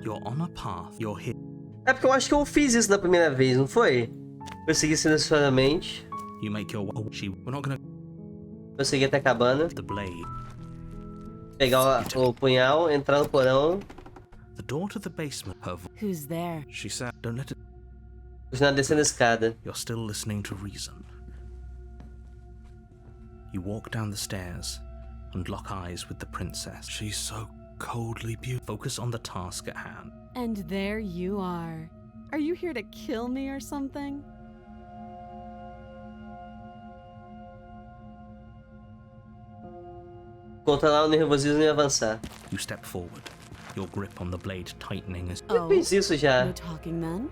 You're on a path. You're here. É porque eu acho que eu fiz isso na primeira vez, não foi? Eu segui silenciosamente. You make your way. We're not gonna. Eu segui até a cabana. The blade. Pegar o punhal, entrar no porão. The door to the basement. Who's there? She said, "Don't let it." Continuar descendo a escada. You're still listening to reason. You walk down the stairs and lock eyes with the princess. She's so coldly beautiful. Focus on the task at hand. And there you are. Are you here to kill me or something? Controlar o nervosismo e avançar. You step forward, your grip on the blade tightening as. Eu fiz isso já. No talking then?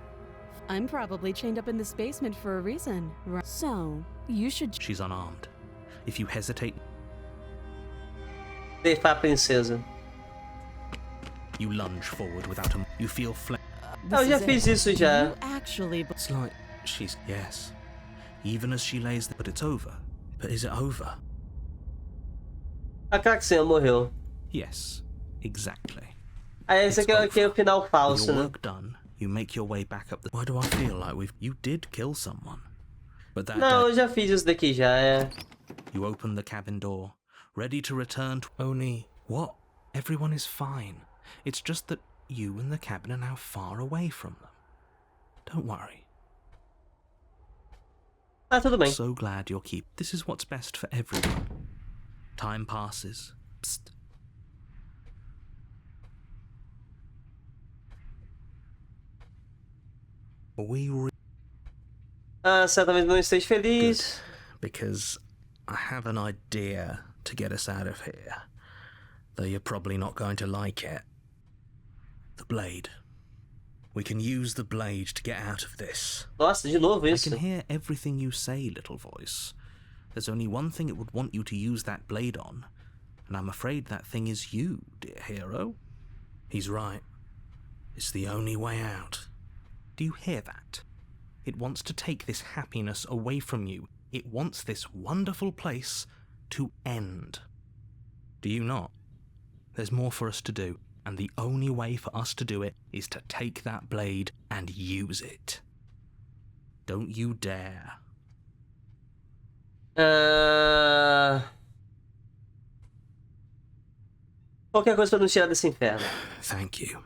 I'm probably chained up in this basement for a reason. So, you should... She's unarmed. If you hesitate... Ceifar a princesa. You lunge forward without a... You feel Eu já fiz isso já. Actually... It's like she's... Yes. Even as she lays there... But it's over. But is it over? A Coração morreu. Yes. Exactly. Aí esse aqui é o final falso, Your né? work done. You make your way back up the... Why do I feel like You did kill someone. But that Não, eu já fiz isso daqui já, é. You open the cabin door, ready to return to... Only... What? Everyone is fine. It's just that you and the cabin are now far away from them. Don't worry. Ah, tudo bem. So glad you're This is what's best for everyone. Time passes. Psst. Certamente não esteja feliz. Good, because I have an idea to get us out of here. Though you're probably not going to like it. The blade. We can use the blade to get out of this. Nossa, de novo isso. I can hear everything you say, little voice. There's only one thing it would want you to use that blade on, and I'm afraid that thing is you, dear hero. He's right. It's the only way out. Do you hear that? It wants to take this happiness away from you. It wants this wonderful place to end. Do you not? There's more for us to do, and the only way for us to do it is to take that blade and use it. Don't you dare. Qualquer coisa pra nos tirar desse inferno. Thank you.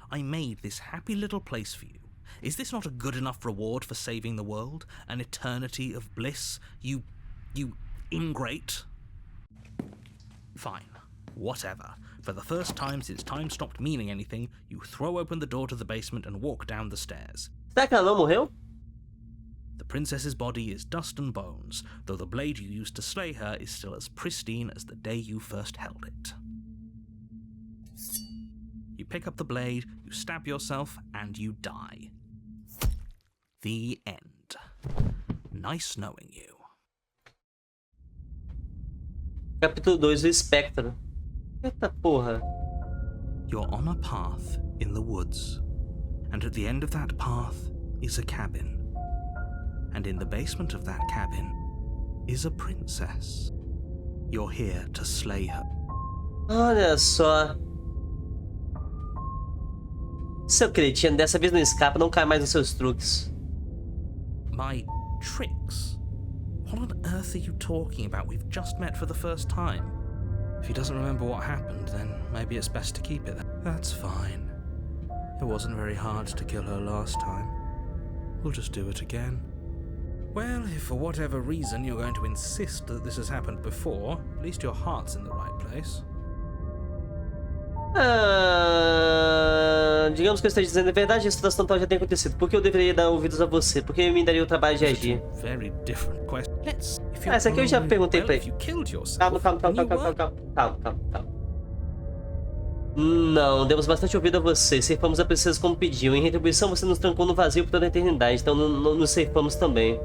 I made this happy little place for you. Is this not a good enough reward for saving the world? An eternity of bliss? You ingrate? Fine. Whatever. For the first time since time stopped meaning anything, you throw open the door to the basement and walk down the stairs. Será que ela não morreu? The princess's body is dust and bones, though the blade you used to slay her is still as pristine as the day you first held it. You pick up the blade, you stab yourself, and you die. The end. Nice knowing you. Capítulo 2, o espectro. Eita porra. You're on a path in the woods, and at the end of that path is a cabin. And in the basement of that cabin is a princess. You're here to slay her. Olha só. Seu cretino, dessa vez não escapa, não cai mais nos seus truques. My tricks? What on earth are you talking about? We've just met for the first time. If he doesn't remember what happened, then maybe it's best to keep it. That's fine. It wasn't very hard to kill her last time. We'll just do it again. Well, if for whatever reason you're going to insist that this has happened before, at least your heart's in the right place. Digamos que eu esteja dizendo a verdade, a situação tal já tem acontecido. Por que eu deveria dar ouvidos a você? Por que eu me daria o trabalho de agir? Very different question. Essa aqui eu já perguntei pra ele. Calma. Não, demos bastante ouvido a você. Ceifamos a princesa como pediu. Em retribuição, você nos trancou no vazio por toda a eternidade. Então nos ceifamos também.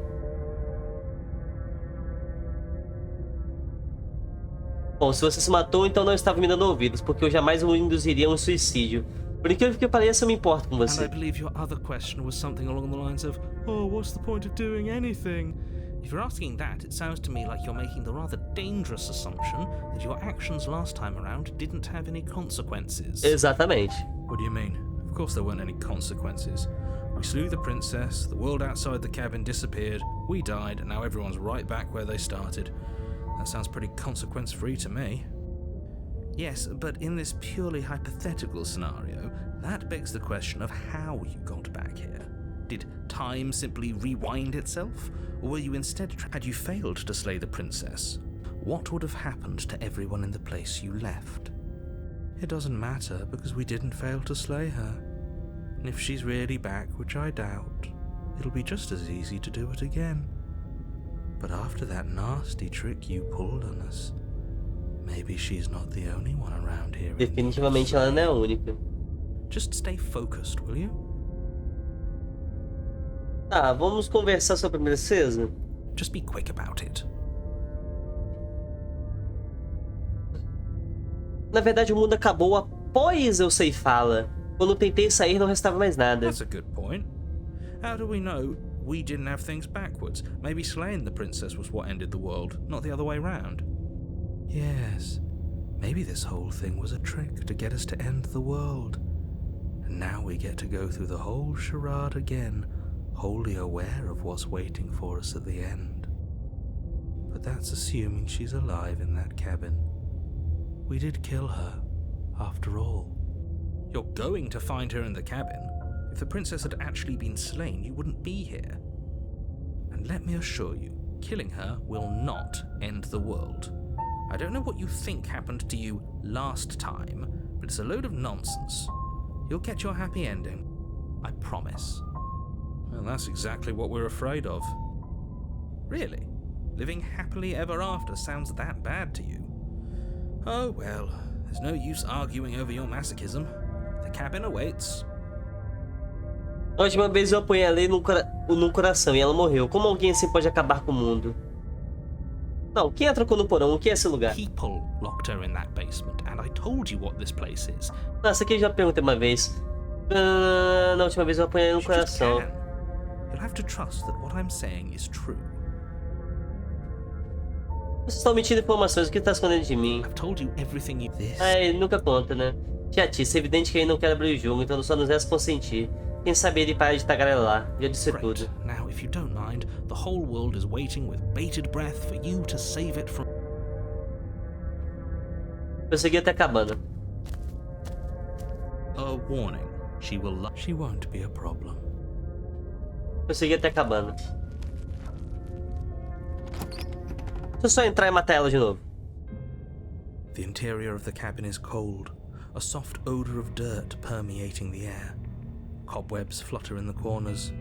Bom, se você se matou, então não estava me dando ouvidos, porque eu jamais o induziria a um suicídio. Por incrível que pareça, eu me importo com você. And I believe your other question was something along the lines of, "Oh, what's the point of doing anything? If you're asking that, it sounds to me like you're making the rather dangerous assumption that your actions last time around didn't have any consequences. Exatamente. What do you mean? Of course there weren't any consequences. We slew the princess, the world outside the cabin disappeared, we died, and now everyone's right back where they started. That sounds pretty consequence-free to me. Yes, but in this purely hypothetical scenario, that begs the question of how you got back here. Did time simply rewind itself? Or were you instead had you failed to slay the princess? What would have happened to everyone in the place you left? It doesn't matter, because we didn't fail to slay her. And if she's really back, which I doubt, it'll be just as easy to do it again. But after that nasty trick you pulled on us, maybe she's not the only one around here. Definitivamente ela não é a única. Just stay focused, will you? Tá, vamos conversar sobre a princesa? Just be quick about it. Na verdade, o mundo acabou após eu ceifá-la. Quando eu tentei sair, não restava mais nada. That's a good point. How do we know we didn't have things backwards? Maybe slaying the princess was what ended the world, not the other way round. Yes, maybe this whole thing was a trick to get us to end the world. And now we get to go through the whole charade again, wholly aware of what's waiting for us at the end. But that's assuming she's alive in that cabin. We did kill her, after all. You're going to find her in the cabin. If the princess had actually been slain, you wouldn't be here. And let me assure you, killing her will not end the world. I don't know what you think happened to you last time, but it's a load of nonsense. You'll get your happy ending. I promise. Well, that's exactly what we're afraid of. Really? Living happily ever after sounds that bad to you? Oh well, there's no use arguing over your masochism. The cabin awaits. A última vez eu apunhalei no coração e ela morreu. Como alguém assim pode acabar com o mundo? Não, quem a trocou no porão? O que é esse lugar? People locked her in that basement, and I told you what this place is. Nossa, aqui eu já perguntei uma vez. Na última vez eu apunhalei no You just coração. can. You'll have to trust that what I'm saying is true. Vocês estão mentindo informações, o que está escondendo de mim? I've told you everything you... This... Ele nunca conta, né? Chatice, é evidente que ele não quer abrir o jogo, então só nos resta consentir. Quem sabe ele para de tagarelar. Já disse Great. tudo. Now, if you don't mind, the whole world is waiting with bated breath for you to save it from... Eu segui até a cabana. A warning. She won't be a problem. Eu segui até a cabana. Deixa eu só entrar e matar ela de novo. The interior of the cabin is cold, a soft odor of dirt permeating the air. Cobwebs flutter in the corners.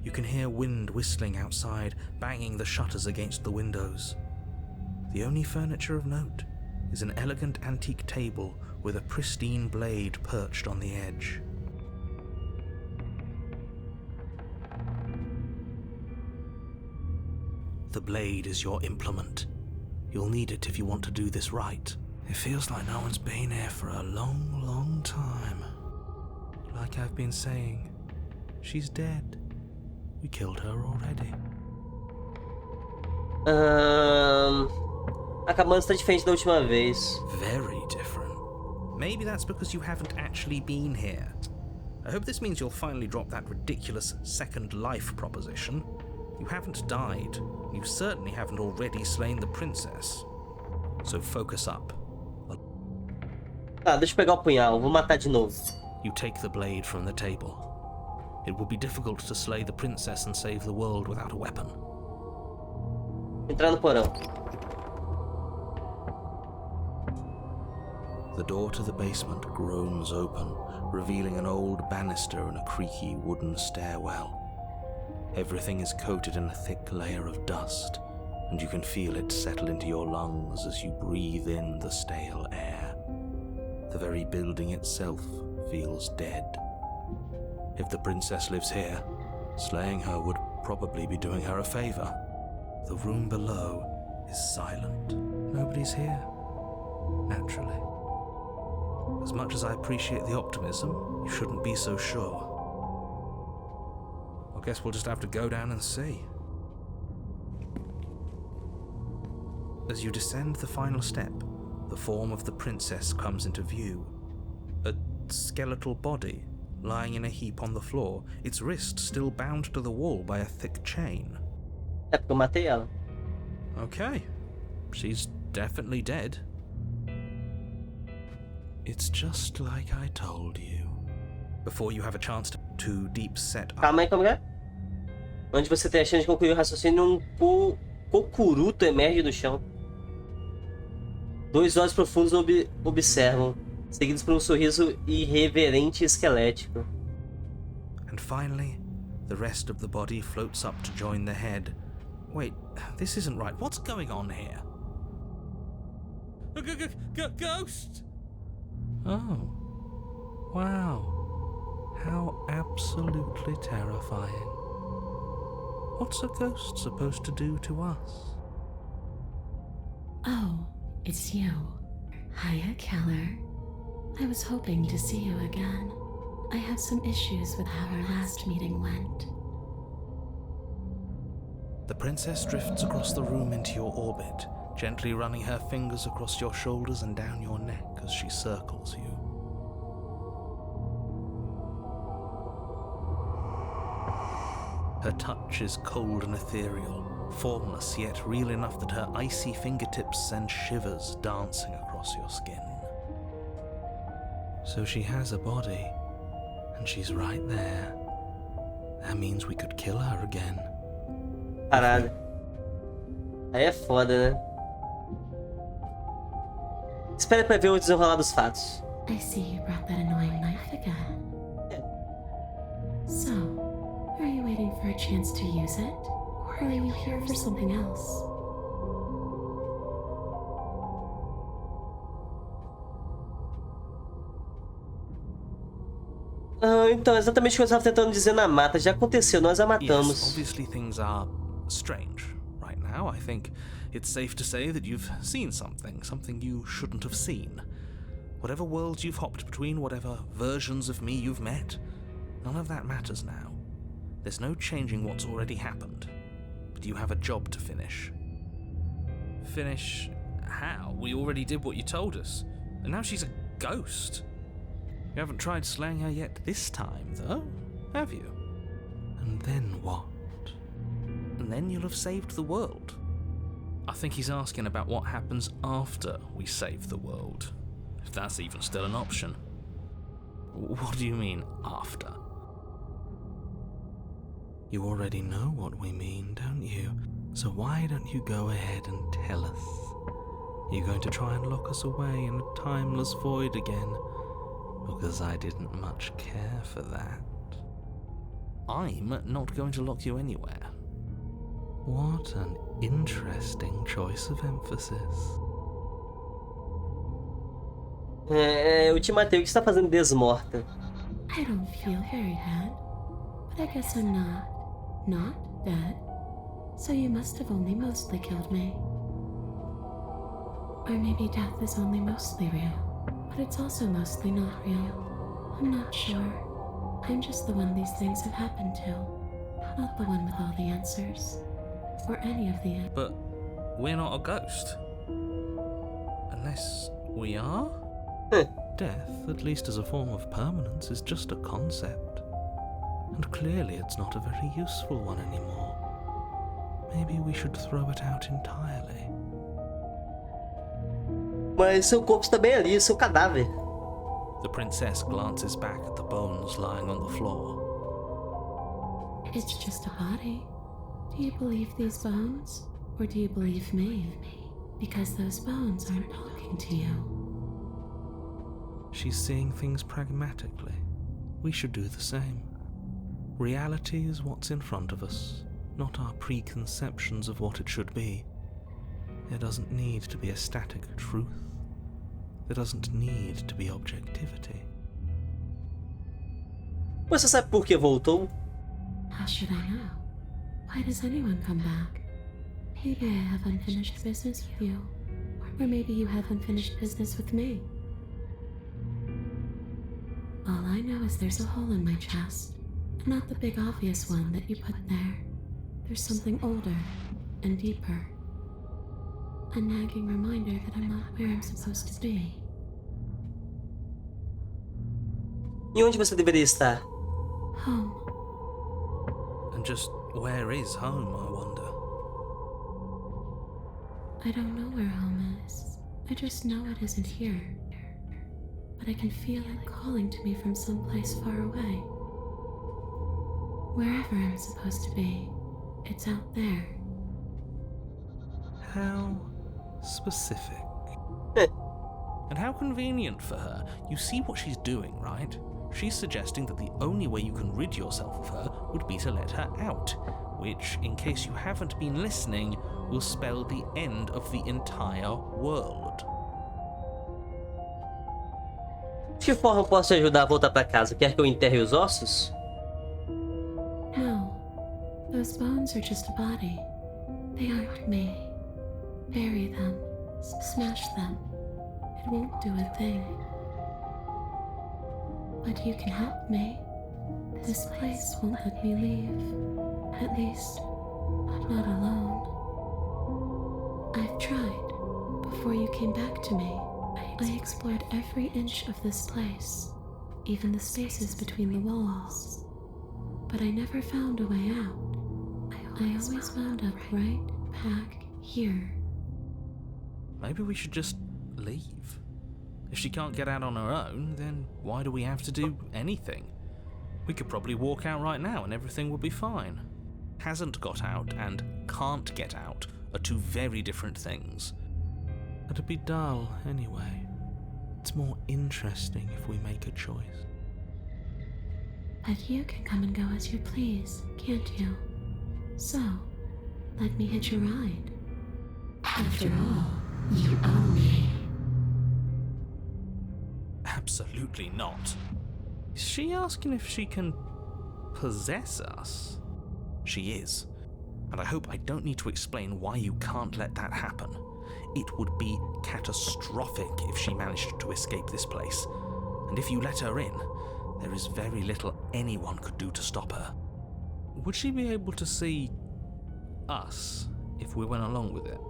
You can hear wind whistling outside, banging the shutters against the windows. The only furniture of note is an elegant antique table with a pristine blade perched on the edge. The blade is your implement. You'll need it if you want to do this right. It feels like no one's been here for a long, long time. Like I've been saying, she's dead. We killed her already. A cabana está diferente da última vez. Very different. Maybe that's because you haven't actually been here. I hope this means you'll finally drop that ridiculous second life proposition. You haven't died. You certainly haven't already slain the princess. So focus up. Tá, deixa eu pegar o punhal. Vou matar de novo. You take the blade from the table. It will be difficult to slay the princess and save the world without a weapon. Entrar no porão. The door to the basement groans open, revealing an old banister and a creaky wooden stairwell. Everything is coated in a thick layer of dust, and you can feel it settle into your lungs as you breathe in the stale air. The very building itself feels dead. If the princess lives here, slaying her would probably be doing her a favor. The room below is silent. Nobody's here, naturally. As much as I appreciate the optimism, you shouldn't be so sure. I guess we'll just have to go down and see. As you descend the final step, the form of the princess comes into view. A skeletal body lying in a heap on the floor, its wrist still bound to the wall by a thick chain. É porque eu matei ela. Okay, she's definitely dead. It's just like I told you. Before you have a chance to deep set up. Calma aí, como é? Onde você tem a chance de concluir o raciocínio, cocuruto emerge do chão. 2 olhos profundos observam, seguidos por um sorriso irreverente e esquelético. And finally, the rest of the body floats up to join the head. Wait, this isn't right. What's going on here? A ghost! Oh, wow. How absolutely terrifying. What's a ghost supposed to do to us? Oh, it's you. Hiya, Keller. I was hoping to see you again. I have some issues with how our last meeting went. The princess drifts across the room into your orbit, gently running her fingers across your shoulders and down your neck as she circles you. Her touch is cold and ethereal, formless yet real enough that her icy fingertips send shivers dancing across your skin. So she has a body, and she's right there. That means we could kill her again. Caralho. Aí é foda, né? Espere pra ver o desenrolar dos fatos. I see you brought that annoying knife again. So, are you waiting for a chance to use it? Or are you here for something else? Então, exatamente o que eu estava tentando dizer na mata. Já aconteceu, nós a matamos. Yes, obviously things are strange right now. I think it's safe to say that you've seen something you shouldn't have seen. Whatever worlds you've hopped between, whatever versions of me you've met, none of that matters now. There's no changing what's already happened. But you have a job to finish. Finish how? We already did what you told us. And now she's a ghost. You haven't tried slaying her yet this time, though, have you? And then what? And then you'll have saved the world. I think he's asking about what happens after we save the world. If that's even still an option. What do you mean, after? You already know what we mean, don't you? So why don't you go ahead and tell us? You're going to try and lock us away in a timeless void again? Because I didn't much care for that. I'm not going to lock you anywhere. What an interesting choice of emphasis. Eu te matei. O que você está fazendo desmorta? I don't feel very dead, but I guess I'm not dead. So you must have only mostly killed me. Or maybe death is only mostly real, but it's also mostly not real. I'm not sure. I'm just the one these things have happened to, not the one with all the answers. Or any of the answers. But we're not a ghost. Unless we are? Death, at least as a form of permanence, is just a concept. And clearly it's not a very useful one anymore. Maybe we should throw it out entirely. Mas seu corpo está bem ali, seu cadáver. The princess glances back at the bones lying on the floor. It's just a body. Do you believe these bones? Or do you believe me? Because those bones aren't talking to you. She's seeing things pragmatically. We should do the same. Reality is what's in front of us, not our preconceptions of what it should be. There doesn't need to be a static truth. There doesn't need to be objectivity. Você sabe por que voltou? How should I know? Why does anyone come back? Maybe I have unfinished business with you. Or maybe you have unfinished business with me. All I know is there's a hole in my chest. Not the big obvious one that you put there. There's something older and deeper. A nagging reminder that I'm not where I'm supposed to be. E onde você deveria estar? Home. And just where is home, I wonder? I don't know where home is. I just know it isn't here. But I can feel it calling to me from someplace far away. Wherever I'm supposed to be, it's out there. How specific. And how convenient for her. You see what she's doing, right? She's suggesting that the only way you can rid yourself of her would be to let her out, which, in case you haven't been listening, will spell the end of the entire world. De que forma eu posso te ajudar a voltar para casa? Quer que eu enterre os ossos? No, those bones are just a body. They aren't me. Bury them, smash them. It won't do a thing. But you can help me. This place won't let me leave. At least, not alone. I've tried. Before you came back to me, I explored every inch of this place, even the spaces between the walls. But I never found a way out. I always wound up right back here. Maybe we should just leave. If she can't get out on her own, then why do we have to do anything? We could probably walk out right now and everything will be fine. Hasn't got out and can't get out are two very different things. It'd be dull anyway. It's more interesting if we make a choice. But you can come and go as you please, can't you? So, let me hitch a ride. After all, you own me. Absolutely not. Is she asking if she can possess us? She is. And I hope I don't need to explain why you can't let that happen. It would be catastrophic if she managed to escape this place. And if you let her in, there is very little anyone could do to stop her. Would she be able to see us if we went along with it?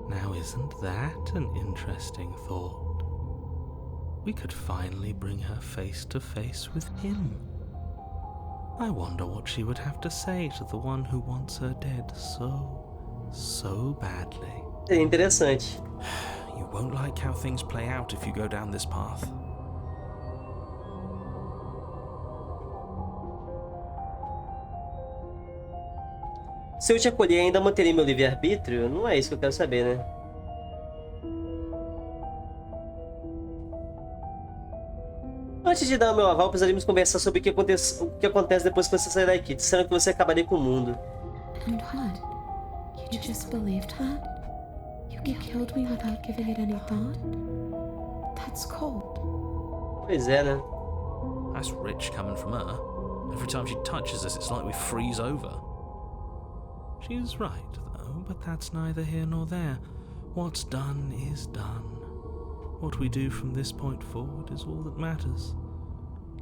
Now, isn't that an interesting thought? We could finally bring her face to face with him. I wonder what she would have to say to the one who wants her dead so badly. Seria interessante. You won't like how things play out if you go down this path. Se eu te acolher, ainda manterei meu livre-arbítrio? Não é isso que eu quero saber, né? Antes de dar o meu aval, precisaríamos conversar sobre o que acontece depois que você sair daqui. Disseram que você acabaria com o mundo. And what? You just believed that? You killed me without giving it any thought? That's cold. Pois é, né? That's rich coming from her. Every time she touches us, it's like we freeze over. She's right, though, but that's neither here nor there. What's done is done. What we do from this point forward is all that matters.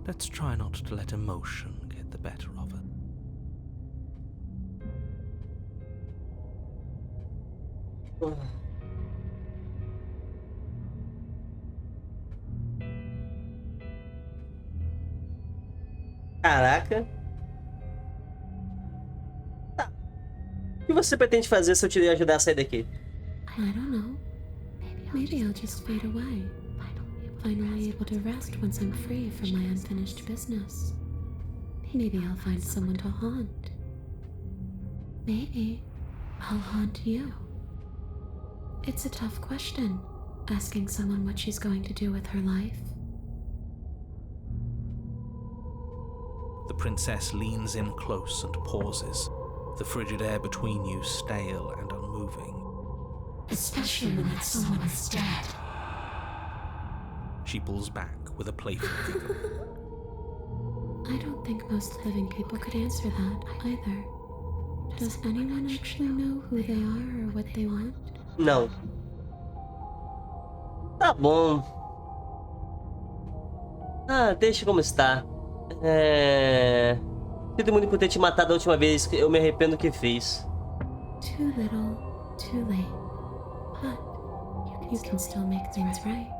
Let's try not to let emotion get the better of it. Caraca. Tá. O que você pretende fazer se eu te ajudar a sair daqui? I don't know. Maybe I'll just fade away. Finally able to rest once I'm free from my unfinished business. Maybe I'll find someone to haunt. Maybe I'll haunt you. It's a tough question, asking someone what she's going to do with her life. The princess leans in close and pauses, the frigid air between you stale and unmoving. Especially when that someone is dead. She pulls back with a playful giggle. I don't think most living people could answer that either. Does anyone actually know who they are or what they want? Não. Tá bom. Ah, deixa como está. Sinto muito por ter te matado a última vez. Eu me arrependo do que fiz. Too little, too late. you can still make things right.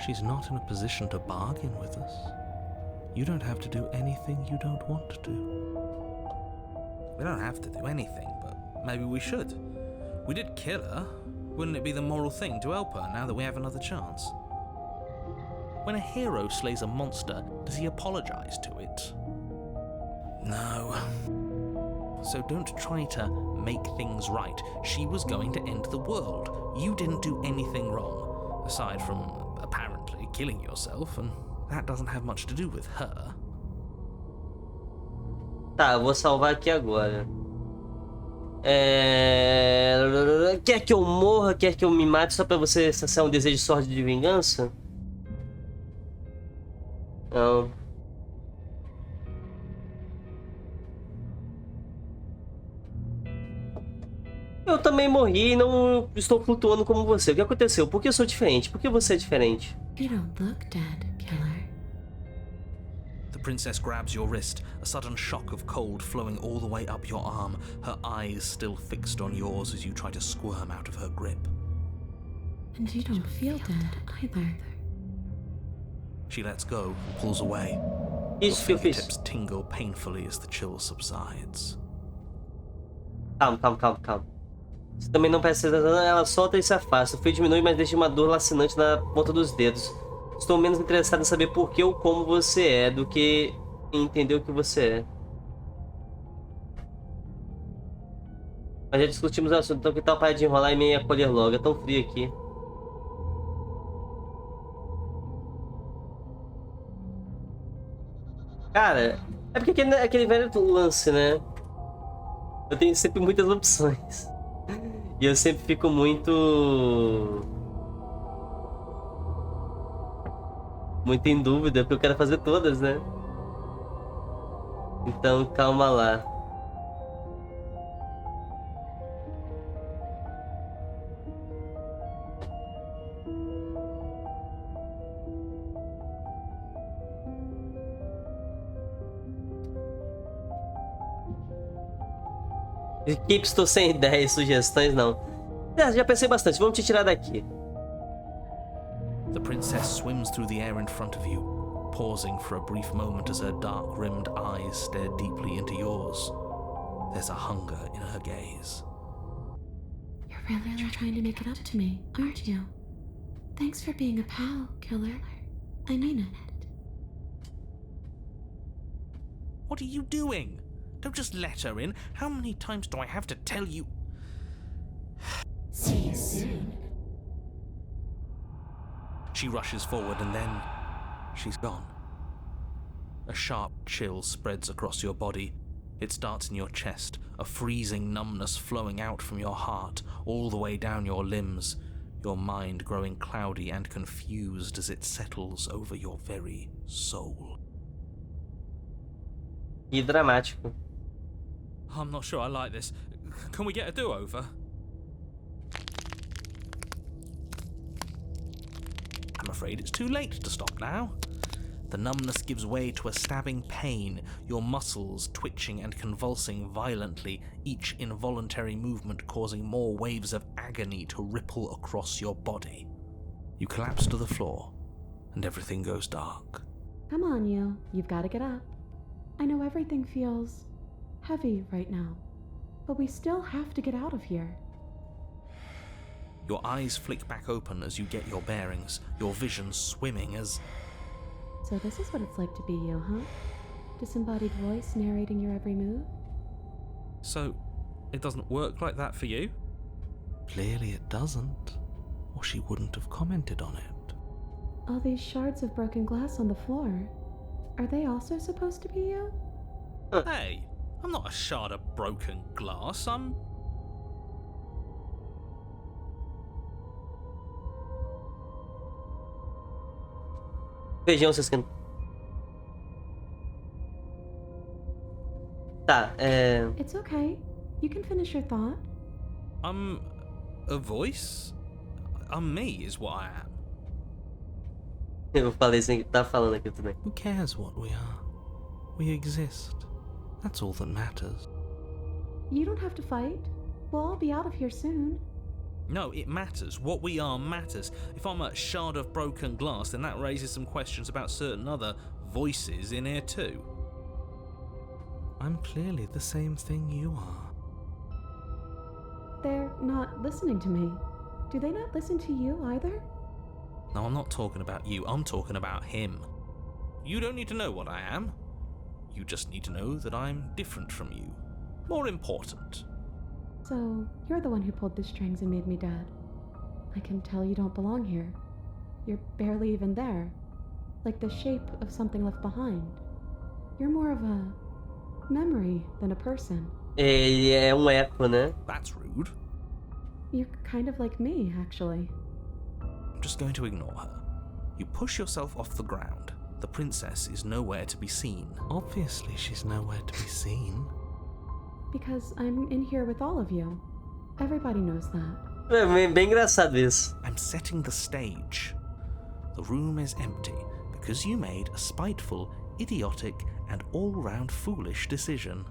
She's not in a position to bargain with us. You don't have to do anything you don't want to do. We don't have to do anything, but maybe we should. We did kill her. Wouldn't it be the moral thing to help her now that we have another chance? When a hero slays a monster, does he apologize to it? No. So don't try to make things right. She was going to end the world. You didn't do anything wrong, aside from apparently killing yourself, and that doesn't have much to do with her. Tá, eu vou salvar aqui agora. Quer que eu morra? Quer que eu me mate só pra você saciar um desejo sórdido de vingança? Não. Eu também morri e não estou flutuando como você. O que aconteceu? Por que eu sou diferente? Por que você é diferente? You don't look dead, killer. The princess grabs your wrist, a sudden shock of cold flowing all the way up your arm, her eyes still fixed on yours as you try to squirm out of her grip. And you don't feel dead either. She lets go and pulls away. Isso que eu fiz. Fingertips tingle painfully as the chill subsides. Calma. Você também não precisa. Ela solta e se afasta. O frio diminui, mas deixa uma dor lacinante na ponta dos dedos. Estou menos interessado em saber por que ou como você é do que em entender o que você é. Mas já discutimos o assunto, então que tal parar de enrolar e me acolher logo? É tão frio aqui. Cara, é porque aquele velho lance, né? Eu tenho sempre muitas opções. E eu sempre fico muito em dúvida, porque eu quero fazer todas, né? Então, calma lá. Equipe, estou sem ideias, sugestões, não. Já pensei bastante, vamos te tirar daqui. The princess swims through the air in front of you, pausing for a brief moment as her dark-rimmed eyes stare deeply into yours. There's a hunger in her gaze. You're really trying to make it up to me, aren't you? Thanks for being a pal, killer. I mean it. What are you doing? Don't just let her in. How many times do I have to tell you? See you soon. She rushes forward and then she's gone. A sharp chill spreads across your body. It starts in your chest, a freezing numbness flowing out from your heart, all the way down your limbs, your mind growing cloudy and confused as it settles over your very soul. Que dramático. I'm not sure I like this. Can we get a do-over? I'm afraid it's too late to stop now. The numbness gives way to a stabbing pain, your muscles twitching and convulsing violently, each involuntary movement causing more waves of agony to ripple across your body. You collapse to the floor, and everything goes dark. Come on, you. You've got to get up. I know everything feels heavy right now, but we still have to get out of here. Your eyes flick back open as you get your bearings, your vision swimming as... So this is what it's like to be you, huh? Disembodied voice narrating your every move? So, it doesn't work like that for you? Clearly it doesn't, or she wouldn't have commented on it. All these shards of broken glass on the floor, are they also supposed to be you? Hey, I'm not a shard of broken glass, I'm... Feijão, vocês querem. Tá, It's okay. You can finish your thought. I'm a voice? I'm me is what I am. Eu falei assim, tá falando aqui também. Who cares what we are? We exist. That's all that matters. You don't have to fight. We'll all be out of here soon. No, it matters. What we are matters. If I'm a shard of broken glass, then that raises some questions about certain other voices in here too. I'm clearly the same thing you are. They're not listening to me. Do they not listen to you either? No, I'm not talking about you. I'm talking about him. You don't need to know what I am. You just need to know that I'm different from you. More important. So, you're the one who pulled the strings and made me dead. I can tell you don't belong here. You're barely even there. Like the shape of something left behind. You're more of a memory than a person. Ele é eco, né? That's rude. You're kind of like me, actually. I'm just going to ignore her. You push yourself off the ground. The princess is nowhere to be seen. Obviously, she's nowhere to be seen. Because I'm in here with all of you. Everybody knows that. É bem engraçado isso. I'm setting the stage. The room is empty because you made a spiteful, idiotic, and all-round foolish decision.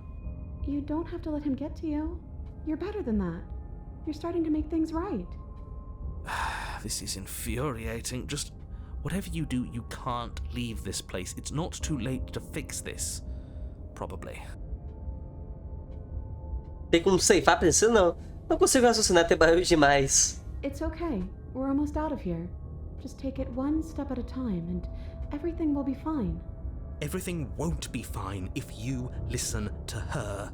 You don't have to let him get to you. You're better than that. You're starting to make things right. This is infuriating. Just whatever you do, you can't leave this place. It's not too late to fix this. Probably. Tem como ceifar a princesa? Não. Não consigo raciocinar, tem barulho demais. It's okay. We're almost out of here. Just take it one step at a time and everything will be fine. Everything won't be fine if you listen to her.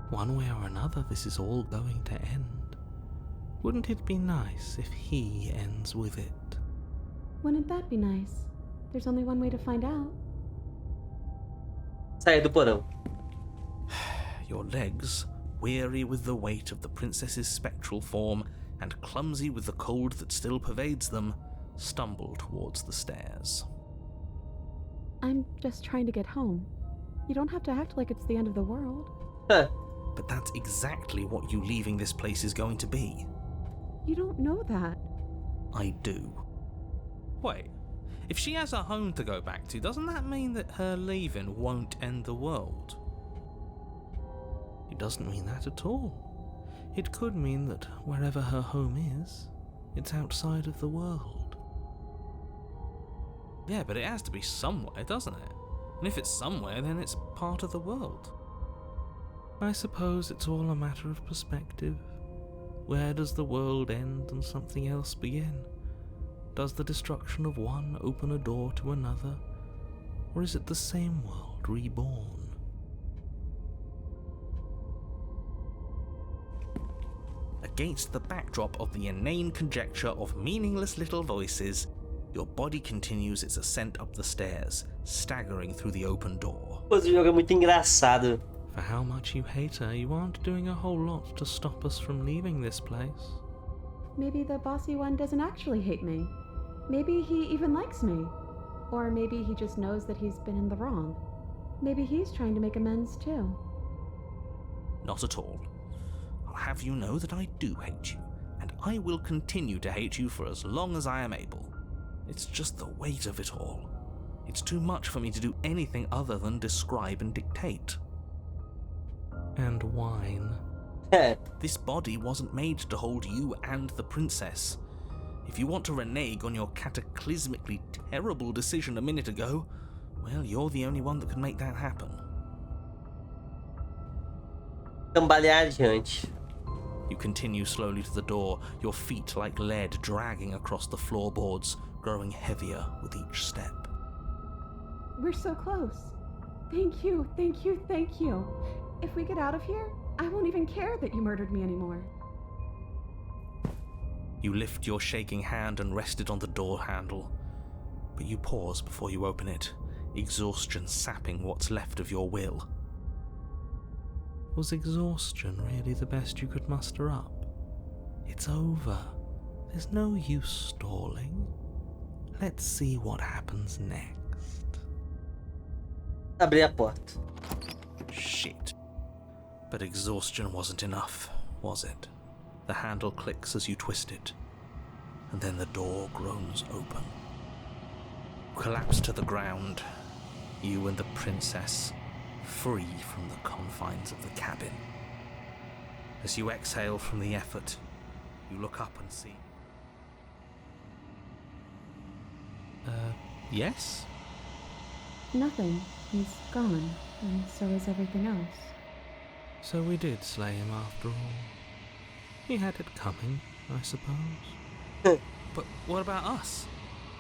One way or another, this is all going to end. Wouldn't it be nice if he ends with it? Wouldn't that be nice? There's only one way to find out. Sair do porão. Your legs, weary with the weight of the princess's spectral form and clumsy with the cold that still pervades them, stumble towards the stairs. I'm just trying to get home. You don't have to act like it's the end of the world. Huh. But that's exactly what you leaving this place is going to be. You don't know that. I do. Wait, if she has a home to go back to, doesn't that mean that her leaving won't end the world? It doesn't mean that at all. It could mean that wherever her home is, it's outside of the world. Yeah, but it has to be somewhere, doesn't it? And if it's somewhere, then it's part of the world. I suppose it's all a matter of perspective. Where does the world end and something else begin? Does the destruction of one open a door to another? Or is it the same world reborn? Against the backdrop of the inane conjecture of meaningless little voices, your body continues its ascent up the stairs, staggering through the open door. Esse jogo é muito engraçado. For how much you hate her, you aren't doing a whole lot to stop us from leaving this place. Maybe the bossy one doesn't actually hate me. Maybe he even likes me. Or maybe he just knows that he's been in the wrong. Maybe he's trying to make amends too. Not at all. I'll have you know that I do hate you, and I will continue to hate you for as long as I am able. It's just the weight of it all. It's too much for me to do anything other than describe and dictate. And whine. This body wasn't made to hold you and the princess. If you want to renege on your cataclysmically terrible decision a minute ago, well, you're the only one that can make that happen. Cambalear adiante. You continue slowly to the door, your feet like lead dragging across the floorboards, growing heavier with each step. We're so close. Thank you, thank you, thank you. If we get out of here, I won't even care that you murdered me anymore. You lift your shaking hand and rest it on the door handle, but you pause before you open it, exhaustion sapping what's left of your will. Was exhaustion really the best you could muster up? It's over. There's no use stalling. Let's see what happens next. Abri a porta. Shit. But exhaustion wasn't enough, was it? The handle clicks as you twist it, and then the door groans open. You collapse to the ground, you and the princess, free from the confines of the cabin. As you exhale from the effort, You look up and see... yes? Nothing. He's gone, and so is everything else. So we did slay him after all. He had it coming, I suppose. But what about us?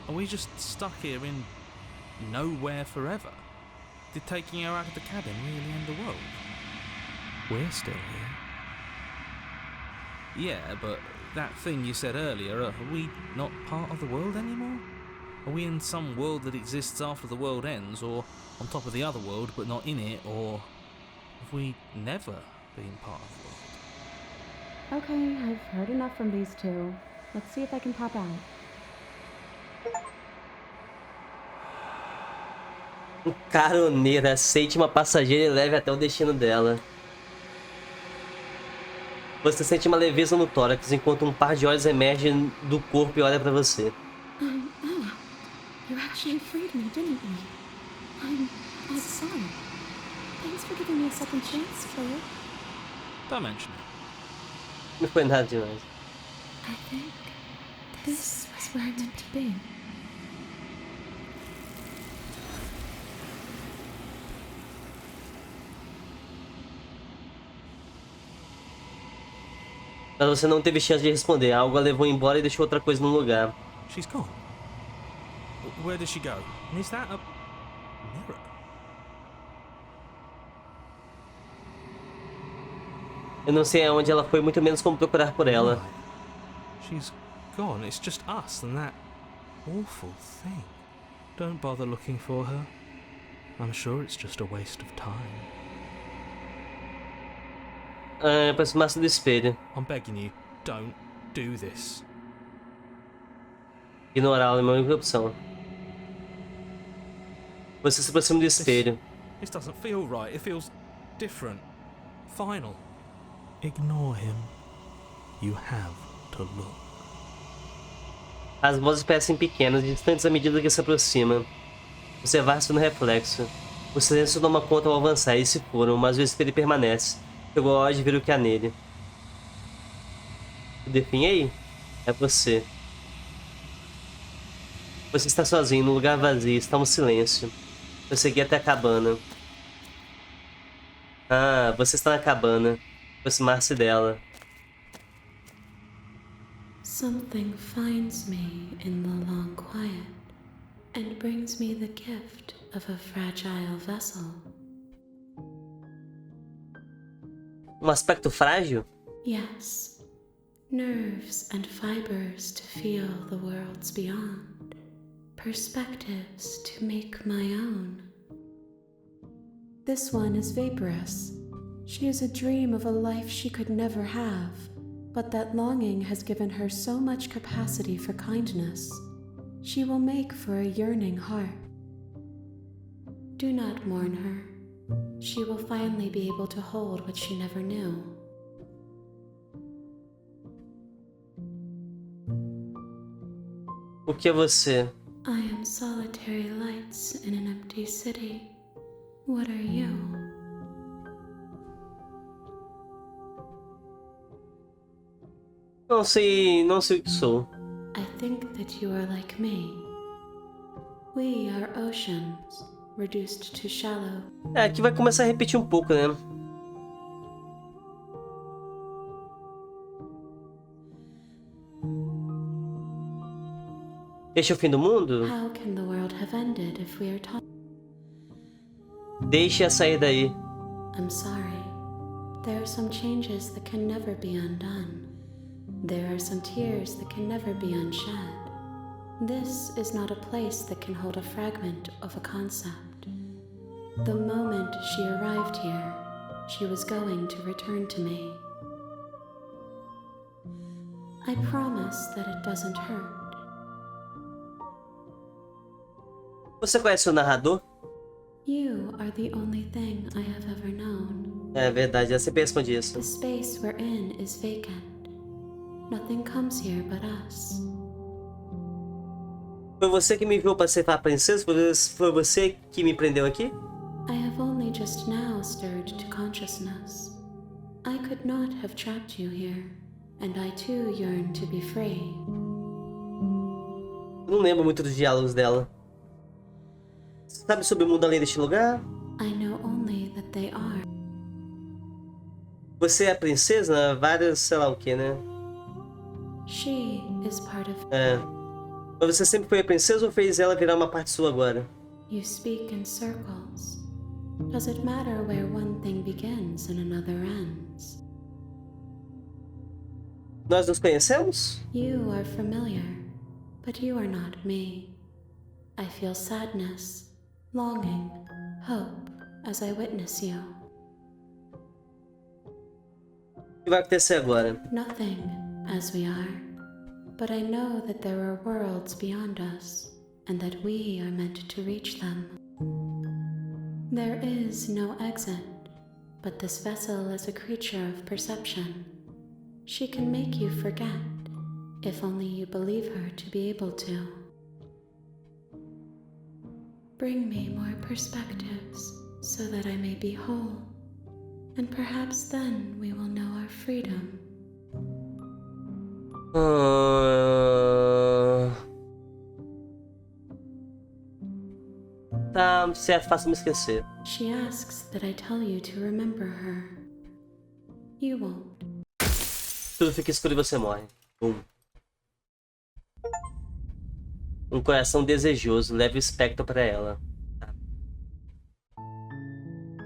Are we just stuck here in nowhere forever? Did taking her out of the cabin really end the world? We're still here. Yeah, but that thing you said earlier, are we not part of the world anymore? Are we in some world that exists after the world ends, or on top of the other world but not in it, or have we never been part of the world? Okay, I've heard enough from these two. Let's see if I can pop out. Caroneira, aceite uma passageira e leve até o destino dela. Você sente uma leveza no tórax enquanto um par de olhos emerge do corpo e olha pra você. You actually freed me, didn't you? I'm sorry. Thanks for giving me a second chance, Claire. Don't mention it. Não foi nada demais. I think this was where I meant to be. Mas você não teve chance de responder. Algo a levou embora e deixou outra coisa no lugar. She's gone. Where did she go? And is that a mirror? Eu não sei aonde ela foi, muito menos como procurar por ela. Right. She's gone. It's just us and that awful thing. Don't bother looking for her. I'm sure it's just a waste of time. Aproximar-se do espelho. I'm begging you, don't do this. Ignorá-la é uma única opção. Você se aproxima do espelho. This doesn't feel right. It feels different. Final. Ignore him. You have to look. As vozes parecem pequenas, distantes à medida que se aproxima. Você vai-se no reflexo. O silêncio toma conta ao avançar e se foram, mas o espelho permanece. Chegou a hora de ver o que há nele. Define aí? É você. Você está sozinho, num lugar vazio, está um silêncio. Eu segui até a cabana. Ah, você está na cabana. Aproximar-se dela. Something finds me in the long quiet and brings me the gift of a fragile vessel. Um aspecto frágil? Yes, nerves and fibers to feel the worlds beyond, perspectives to make my own. This one is vaporous. She is a dream of a life she could never have, but that longing has given her so much capacity for kindness. She will make for a yearning heart. Do not mourn her. She will finally be able to hold what she never knew. O que é você? I am solitary lights in an empty city. What are you? Não sei o que sou. I think that you are like me. We are oceans, reduced to shallow. Aqui vai começar a repetir um pouco, né? Este é o fim do mundo? How can the world have ended if we are talking? Deixe-a sair daí. I'm sorry. There are some changes that can never be undone. There are some tears that can never be unshed. This is not a place that can hold a fragment of a concept. The moment she arrived here, she was going to return to me. I promise that it doesn't hurt. Você conhece o narrador? You are the only thing I have ever known. É verdade, eu sempre respondi isso. The space we're in is vacant. Nothing comes here but us. Foi você que me enviou para ceifar a princesa? Foi você que me prendeu aqui? I have only just now stirred to consciousness. I could not have trapped you here. and I too yearn to be free. Eu não lembro muito dos diálogos dela. Você sabe sobre o mundo além deste lugar? I know only that they are. Você é a princesa? Né? Várias, sei lá o que, né? She is part of. É. Mas você sempre foi a princesa ou fez ela virar uma parte sua agora? You speak in circles. Does it matter where one thing begins and another ends? Nós nos conhecemos? You are familiar, but you are not me. I feel sadness, longing, hope as I witness you. O que vai acontecer agora? Nothing, as we are. But I know that there are worlds beyond us, and that we are meant to reach them. There is no exit, but this vessel is a creature of perception. She can make you forget, if only you believe her to be able to. Bring me more perspectives, so that I may be whole, and perhaps then we will know our freedom. Tá certo, faça-me esquecer. She asks that I tell you to remember her. You won't. Tudo fica escuro e você morre. Um coração desejoso. Leve o espectro pra ela.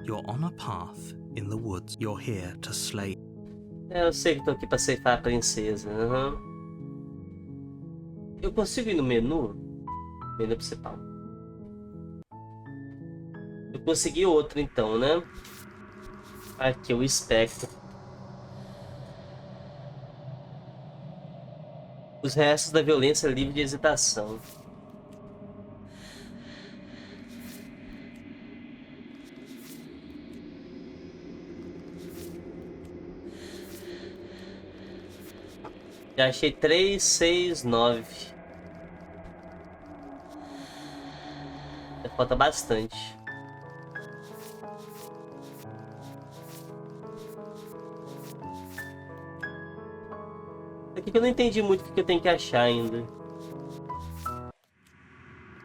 You're on a path in the woods. You're here to slay. Eu sei que tô aqui pra ceifar a princesa. Eu consigo ir no menu? Menu principal. Eu consegui outro então, né? Aqui, o espectro. Os restos da violência livre de hesitação. Já achei 3, 6, 9. Falta bastante. Aqui que eu não entendi muito o que eu tenho que achar ainda.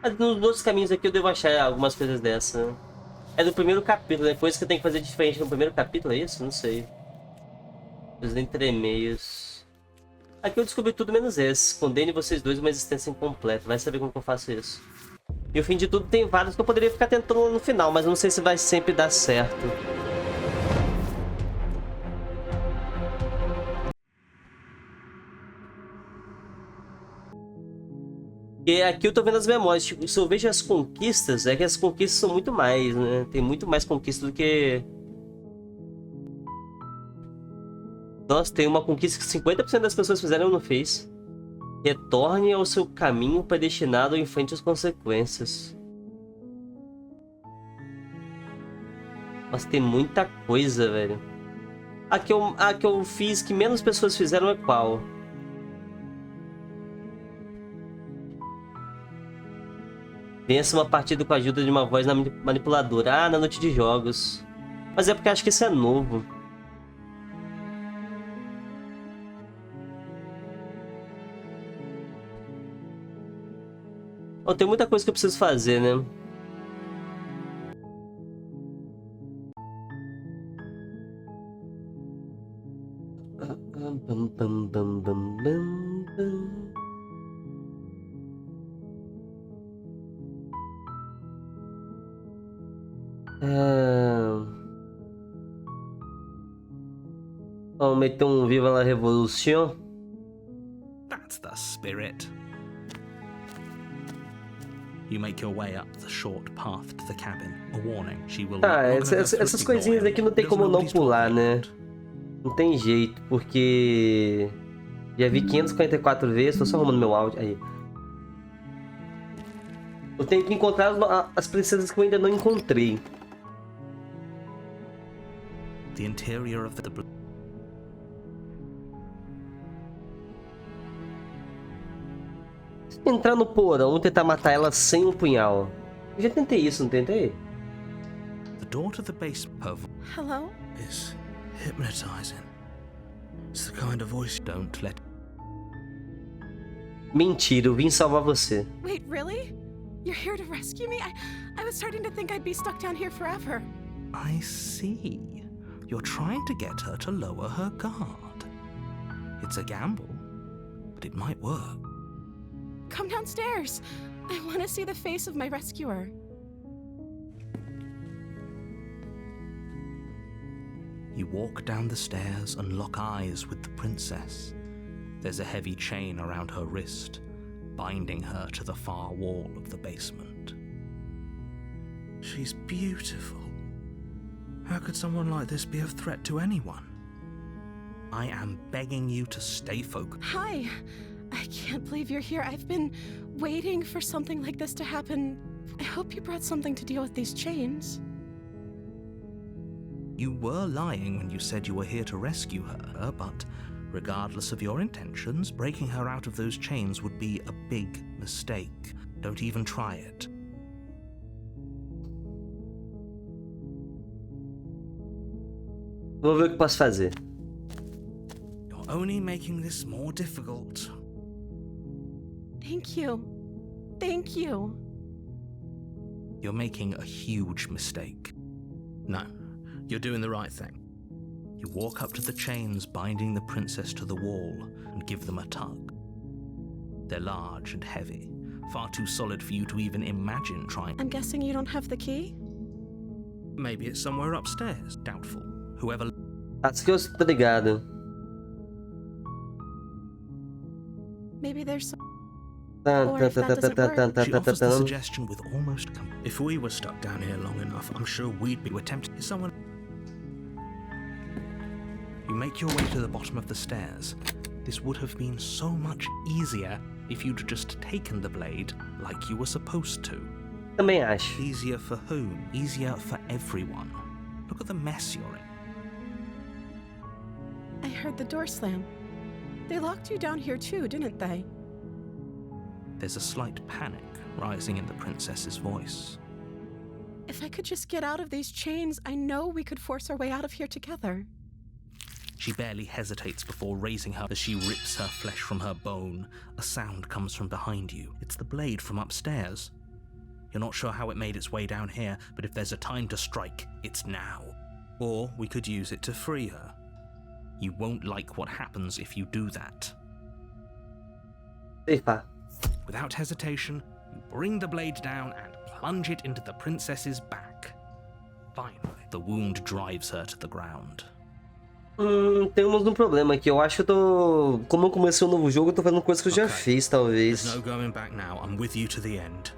Mas nos outros caminhos aqui eu devo achar algumas coisas dessa. É do primeiro capítulo, né? Coisa que eu tenho que fazer diferente no primeiro capítulo, é isso? Não sei. Os entremeios. Aqui eu descobri tudo menos esse. Condene vocês dois uma existência incompleta. Vai saber como que eu faço isso. E o fim de tudo tem vários que eu poderia ficar tentando no final, mas não sei se vai sempre dar certo. E aqui eu tô vendo as memórias. Tipo, se eu vejo as conquistas, é que as conquistas são muito mais, né? Tem muito mais conquistas do que... Nossa, tem uma conquista que 50% das pessoas fizeram e eu não fiz. Retorne ao seu caminho predestinado ou enfrente as consequências. Nossa, tem muita coisa, velho. A que eu fiz que menos pessoas fizeram é qual? Vença uma partida com a ajuda de uma voz manipuladora. Ah, na noite de jogos. Mas é porque eu acho que isso é novo. Bom, tem muita coisa que eu preciso fazer, né? Vamos meter um Viva la Revolution. That's the spirit. You make your way up the short path to the cabin. A warning, she will... essas coisinhas aqui não tem como não pular, né? Não tem jeito, porque... Já vi 544 vezes, tô só arrumando meu áudio. Aí. Eu tenho que encontrar as princesas que eu ainda não encontrei. The interior of the... Entrar no porão e tentar matar ela sem um punhal. Eu já tentei isso, não tentei? The door to the base of Hello? is hypnotizing. It's the kind of voice don't let. Mentira, eu vim salvar você. Wait, really? You're here to rescue me? I was starting to think I'd be stuck down here forever. I see. You're trying to get her to lower her guard. It's a gamble, but it might work. Come downstairs. I want to see the face of my rescuer. You walk down the stairs and lock eyes with the princess. There's a heavy chain around her wrist, binding her to the far wall of the basement. She's beautiful. How could someone like this be a threat to anyone? I am begging you to stay focused. Hi. I can't believe you're here. I've been waiting for something like this to happen. I hope you brought something to deal with these chains. You were lying when you said you were here to rescue her, but regardless of your intentions, breaking her out of those chains would be a big mistake. Don't even try it. Vou ver o que posso fazer. You're only making this more difficult. Thank you. Thank you. You're making a huge mistake. No, you're doing the right thing. You walk up to the chains binding the princess to the wall and give them a tug. They're large and heavy, far too solid for you to even imagine trying. I'm guessing you don't have the key? Maybe it's somewhere upstairs. Doubtful. Whoever. Acho que eu tô ligado. Maybe there's some... She offers the suggestion with almost. If we were stuck down here long enough, I'm sure we'd be tempted. Is someone? You make your way to the bottom of the stairs. This would have been so much easier if you'd just taken the blade like you were supposed to. Também acho. Easier for whom? Easier for everyone. Look at the mess you're in. I heard the door slam. They locked you down here too, didn't they? There's a slight panic rising in the princess's voice. If I could just get out of these chains, I know we could force our way out of here together. She barely hesitates before raising her as she rips her flesh from her bone. A sound comes from behind you. It's the blade from upstairs. You're not sure how it made its way down here, but if there's a time to strike, it's now. Or we could use it to free her. You won't like what happens if you do that. Ceifar. Without hesitation, you bring the blade down and plunge it into the princess's back. Finally, the wound drives her to the ground. Temos um problema aqui. Eu acho que eu tô... Como eu comecei um novo jogo, eu tô fazendo coisas que eu já fiz, talvez. There's no going back now. I'm with you to the end.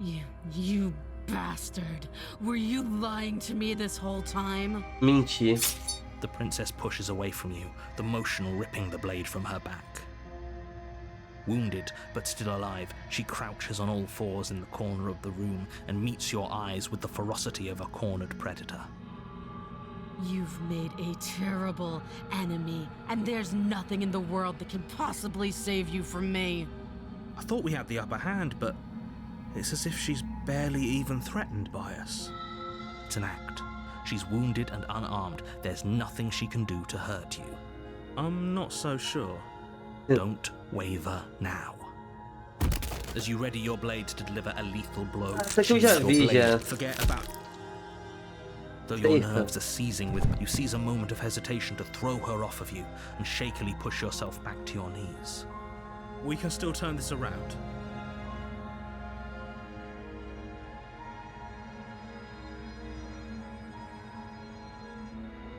You bastard. Were you lying to me this whole time? Mentir. The princess pushes away from you, the motion ripping the blade from her back. Wounded, but still alive, she crouches on all fours in the corner of the room and meets your eyes with the ferocity of a cornered predator. You've made a terrible enemy, and there's nothing in the world that can possibly save you from me. I thought we had the upper hand, but it's as if she's barely even threatened by us. It's an act. She's wounded and unarmed. There's nothing she can do to hurt you. I'm not so sure. Don't waver now. As you ready your blade to deliver a lethal blow, Essa aqui eu já vi, já. forget about. Though your nerves are seizing with you, seize a moment of hesitation to throw her off of you and shakily push yourself back to your knees. We can still turn this around.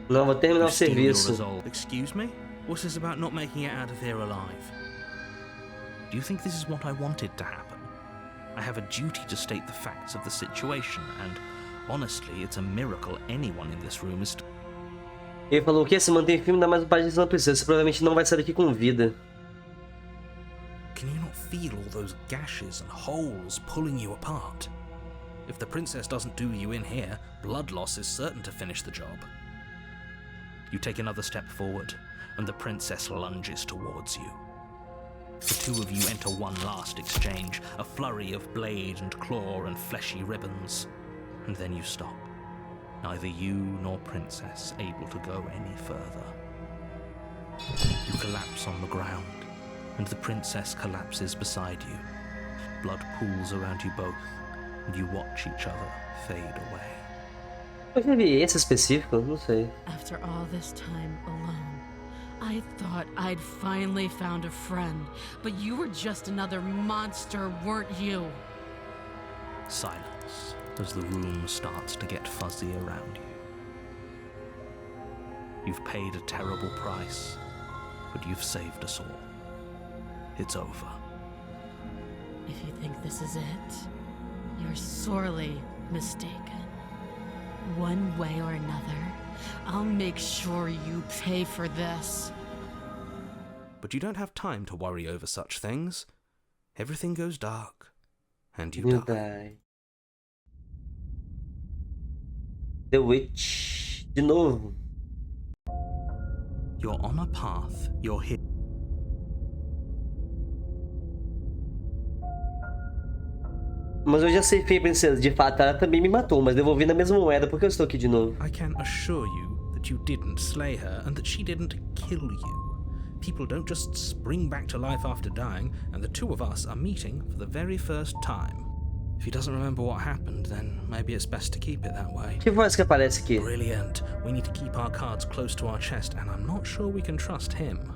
Não, vou terminar o You've steeled your serviço. resolve. Excuse me? What's this about not making it out of here alive? Do you think this is what I wanted to happen? I have a duty to state the facts of the situation, and honestly, it's a miracle anyone in this room is. Ele falou que se mantém firme, ainda mais o pai de Princesa. Você provavelmente não vai sair daqui com vida. Can you not feel all those gashes and holes pulling you apart? If the princess doesn't do you in here, blood loss is certain to finish the job. You take another step forward, and the princess lunges towards you. The two of you enter one last exchange, a flurry of blade and claw and fleshy ribbons, and then you stop. Neither you nor princess able to go any further. You collapse on the ground, and the princess collapses beside you. Blood pools around you both, and you watch each other fade away. Eu já vi esse específico? Não sei. After all this time alone, I thought I'd finally found a friend, but you were just another monster, weren't you? Silence as the room starts to get fuzzy around you. You've paid a terrible price, but you've saved us all. It's over. If you think this is it, you're sorely mistaken. One way or another, I'll make sure you pay for this. But you don't have time to worry over such things. Everything goes dark, and you You die. die. The Witch. De novo. You're on a path, you're here. Mas eu já ceifei a princesa. De fato, ela também me matou, mas devolvi na mesma moeda. Por que eu estou aqui de novo? I can assure you that you didn't slay her and that she didn't kill you. People don't just spring back to life after dying, and the two of us are meeting for the very first time. If he doesn't remember what happened, then maybe it's best to keep it that way. Que voz que aparece aqui? Brilliant. We need to keep our cards close to our chest, and I'm not sure we can trust him.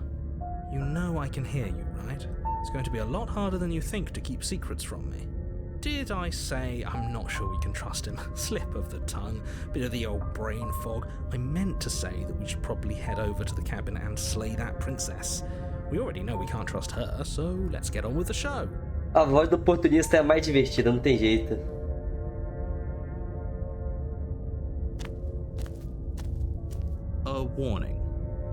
You know I can hear you, right? It's going to be a lot harder than you think to keep secrets from me. Did I say I'm not sure we can trust him? Slip of the tongue, bit of the old brain fog. I meant to say that we should probably head over to the cabin and slay that princess. We already know we can't trust her, so let's get on with the show. A voz do oportunista é a mais divertida, não tem jeito. A warning.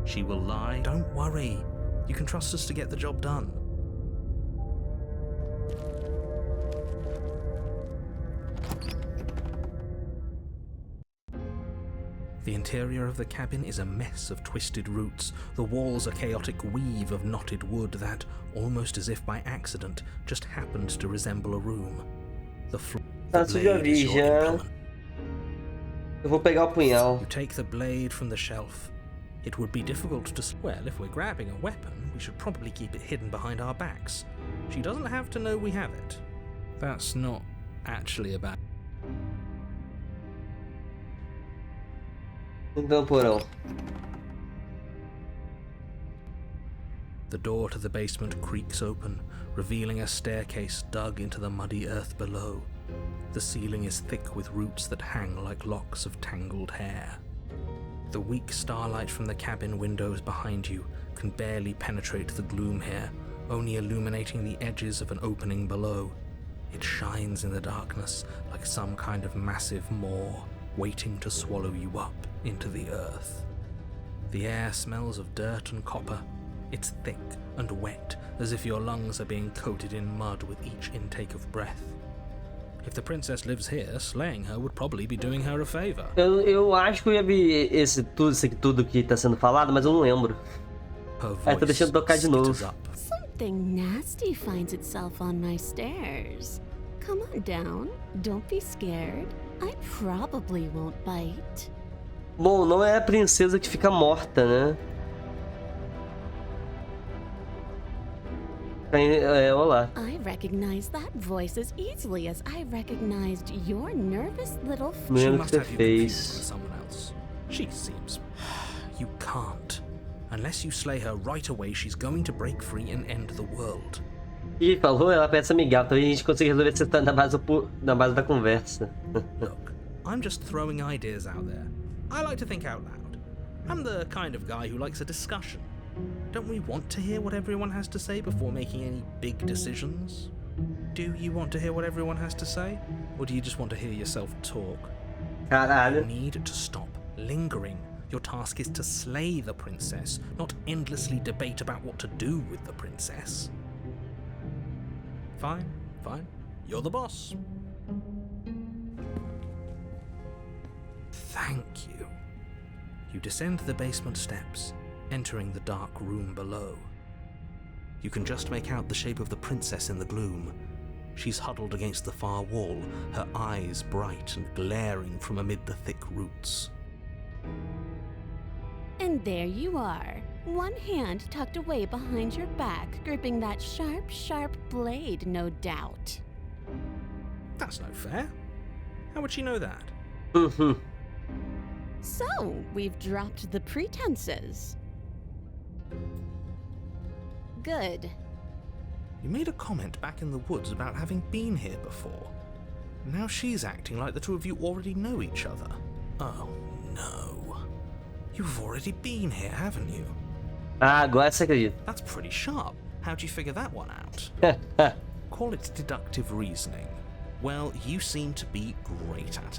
She will lie. Don't worry. You can trust us to get the job done. The interior of the cabin is a mess of twisted roots. The walls a chaotic weave of knotted wood that, almost as if by accident, just happened to resemble a room. The Isso eu já vi, já. Eu vou pegar o punhal. You take the blade from the shelf. It would be difficult to... Well, if we're grabbing a weapon, we should probably keep it hidden behind our backs. She doesn't have to know we have it. That's not actually a bad... Então, porão. The door to the basement creaks open, revealing a staircase dug into the muddy earth below. The ceiling is thick with roots that hang like locks of tangled hair. The weak starlight from the cabin windows behind you can barely penetrate the gloom here, only illuminating the edges of an opening below. It shines in the darkness like some kind of massive maw, waiting to swallow you up into the earth. The air smells of dirt and copper. It's thick and wet, as if your lungs are being coated in mud with each intake of breath. If the princess lives here, slaying her would probably be doing her a favor. Eu acho que eu já vi isso aqui tudo que tá sendo falado, mas eu não lembro. Tô deixando tocar de novo. Something nasty finds itself on my stairs. Come on down. Don't be scared. I probably won't bite. Bom, não é a princesa que fica morta, né? Olá. I recognize that voice as easily as I recognized your nervous little... Não She lembro o must que você have you confused fez. with someone else. She seems... You can't. Unless you slay her right away, she's going to break free and end the world. E falou, ela parece amigável, talvez a gente consiga resolver essa na base da conversa. Look, I'm just throwing ideas out there. I like to think out loud. I'm the kind of guy who likes a discussion. Don't we want to hear what everyone has to say before making any big decisions? Do you want to hear what everyone has to say? Or do you just want to hear yourself talk? Caralho. You need to stop lingering. Your task is to slay the princess, not endlessly debate about what to do with the princess. Fine, fine. You're the boss. Thank you. You descend the basement steps, entering the dark room below. You can just make out the shape of the princess in the gloom. She's huddled against the far wall, her eyes bright and glaring from amid the thick roots. And there you are, One hand tucked away behind your back, gripping that sharp, sharp blade, no doubt. That's no fair. How would she know that? So, we've dropped the pretenses. Good. You made a comment back in the woods about having been here before. Now she's acting like the two of you already know each other. Oh, no. You've already been here, haven't you? Ah, agora você acredita. That's pretty sharp. How'd you figure that one out? Call it deductive reasoning. Well, you seem to be great at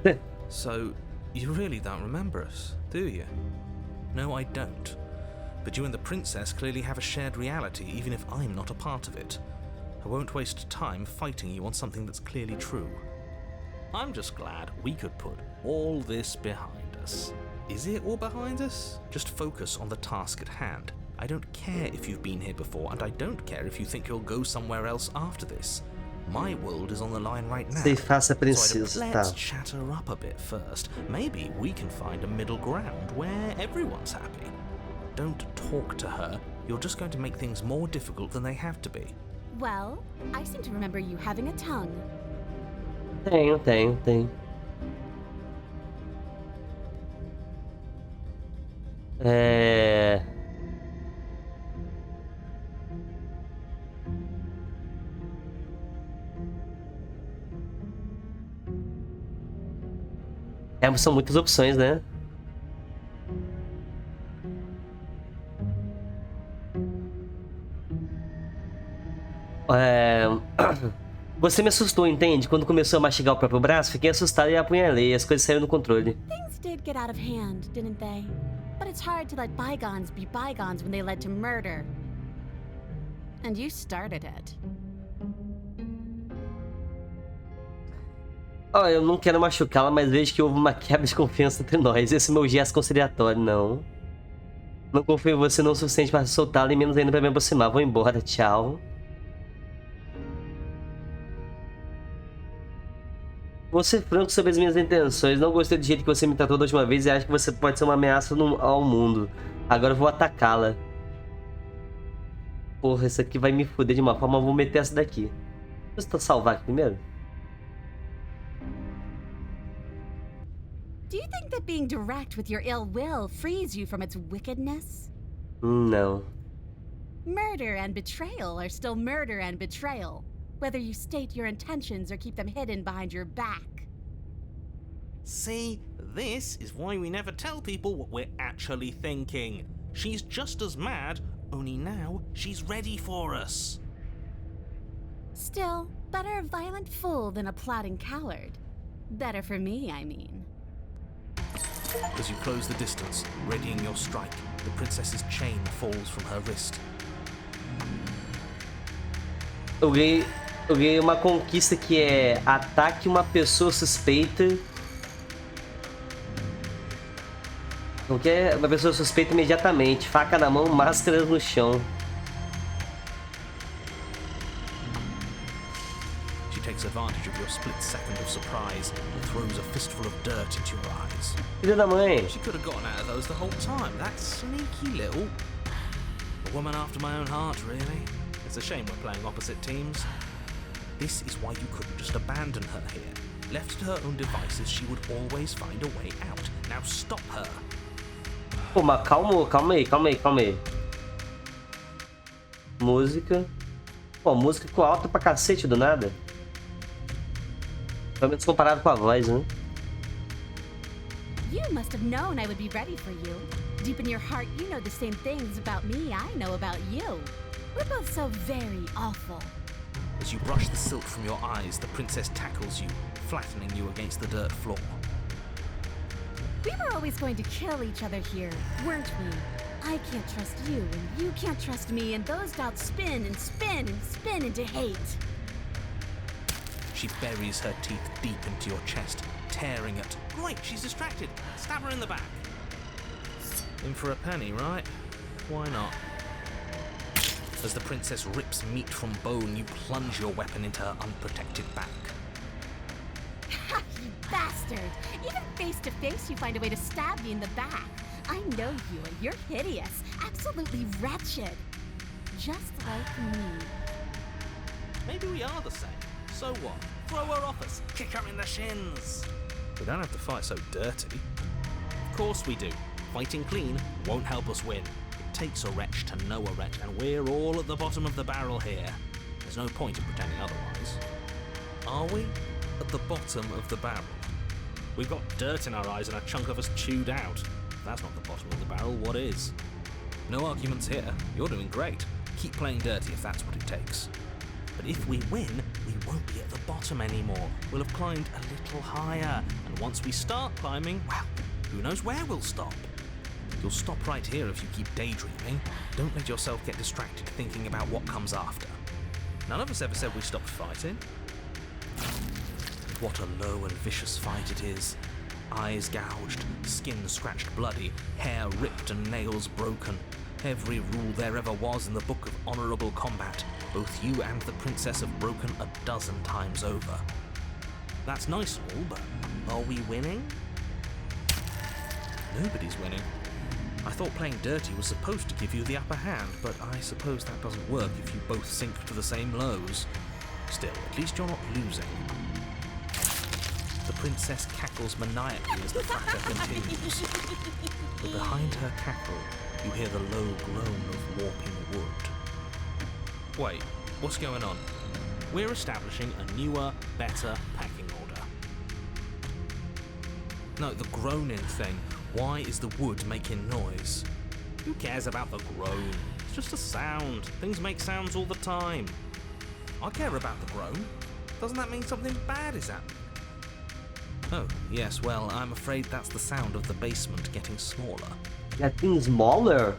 it. So, you really don't remember us, do you? No, I don't. But you and the princess clearly have a shared reality, even if I'm not a part of it. I won't waste time fighting you on something that's clearly true. I'm just glad we could put all this behind us. Is it all behind us? Just focus on the task at hand. I don't care if you've been here before, and I don't care if you think you'll go somewhere else after this. My world is on the line right now. Ceifar a princesa, So tá. let's chatter up a bit first. Maybe we can find a middle ground where everyone's happy. Don't talk to her. You're just going to make things more difficult than they have to be. Well, I seem to remember you having a tongue. Tenho. São muitas opções, né? Você me assustou, entende? Quando começou a mastigar o próprio braço, fiquei assustado e apunhalei. As coisas saíram do controle. Things did get out of hand, didn't they? But it's hard to let bygones be bygones when they led to murder. And you started it. Ó, eu não quero machucá-la, mas vejo que houve uma quebra de confiança entre nós. Esse é meu gesto conciliatório, não. Não confio em você não o suficiente para soltá-la e menos ainda para me aproximar. Vou embora, tchau. Vou ser franco sobre as minhas intenções. Não gostei do jeito que você me tratou da última vez e acho que você pode ser uma ameaça ao mundo. Agora eu vou atacá-la. Porra, isso aqui vai me foder de uma forma. Eu vou meter essa daqui. Deixa eu salvar aqui primeiro. Do you think that being direct with your ill will frees you from its wickedness? Não. Murder and betrayal are still murder and betrayal, whether you state your intentions or keep them hidden behind your back. See, this is why we never tell people what we're actually thinking. She's just as mad, only now she's ready for us. Still, better a violent fool than a plotting coward. Better for me, I mean. As you close the distance, readying your strike, the princess's chain falls from her wrist. Eu ganhei uma conquista que é ataque uma pessoa suspeita. Não quer uma pessoa suspeita imediatamente. Faca na mão, máscaras no chão. She takes advantage of your split second of surprise and throws a fistful of dirt into your eyes. Filha da mãe. She could have gotten out of those the whole time. That sneaky little... A woman after my own heart, really. It's a shame we're playing opposite teams. This is why you couldn't just abandon her here. Left to her own devices, she would always find a way out. Now stop her. Pô, mas calma aí. Música. Pô, música ficou alta pra cacete do nada. Pelo menos comparado com a voz, né? You must have known I would be ready for you. Deep in your heart, you know the same things about me I know about you. We're both so very awful. As you brush the silk from your eyes, the princess tackles you, flattening you against the dirt floor. We were always going to kill each other here, weren't we? I can't trust you, and you can't trust me, and those doubts spin and spin and spin into hate. She buries her teeth deep into your chest, tearing at... Great, she's distracted. Stab her in the back. In for a penny, right? Why not? As the princess rips meat from bone, you plunge your weapon into her unprotected back. Ha, you bastard! Even face to face, you find a way to stab me in the back. I know you, and you're hideous. Absolutely wretched. Just like me. Maybe we are the same. So what? Throw her off us. Kick her in the shins. We don't have to fight so dirty. Of course we do. Fighting clean won't help us win. It takes a wretch to know a wretch, and we're all at the bottom of the barrel here. There's no point in pretending otherwise. Are we? At the bottom of the barrel? We've got dirt in our eyes and a chunk of us chewed out. If that's not the bottom of the barrel, what is? No arguments here. You're doing great. Keep playing dirty if that's what it takes. But if we win, we won't be at the bottom anymore. We'll have climbed a little higher. And once we start climbing, well, who knows where we'll stop? You'll stop right here if you keep daydreaming. Don't let yourself get distracted thinking about what comes after. None of us ever said we stopped fighting. What a low and vicious fight it is. Eyes gouged, skin scratched bloody, hair ripped and nails broken. Every rule there ever was in the book of honourable combat, both you and the princess have broken a dozen times over. That's nice and all, but are we winning? Nobody's winning. I thought playing dirty was supposed to give you the upper hand, but I suppose that doesn't work if you both sink to the same lows. Still, at least you're not losing. The princess cackles maniacally as the fracas continues. But behind her cackle, you hear the low groan of warping wood. Wait, what's going on? We're establishing a newer, better packing order. No, the groaning thing. Why is the wood making noise? Who cares about the groan? It's just a sound. Things make sounds all the time. I care about the groan. Doesn't that mean something bad is happening? Oh, yes, well, I'm afraid that's the sound of the basement getting smaller. Getting smaller?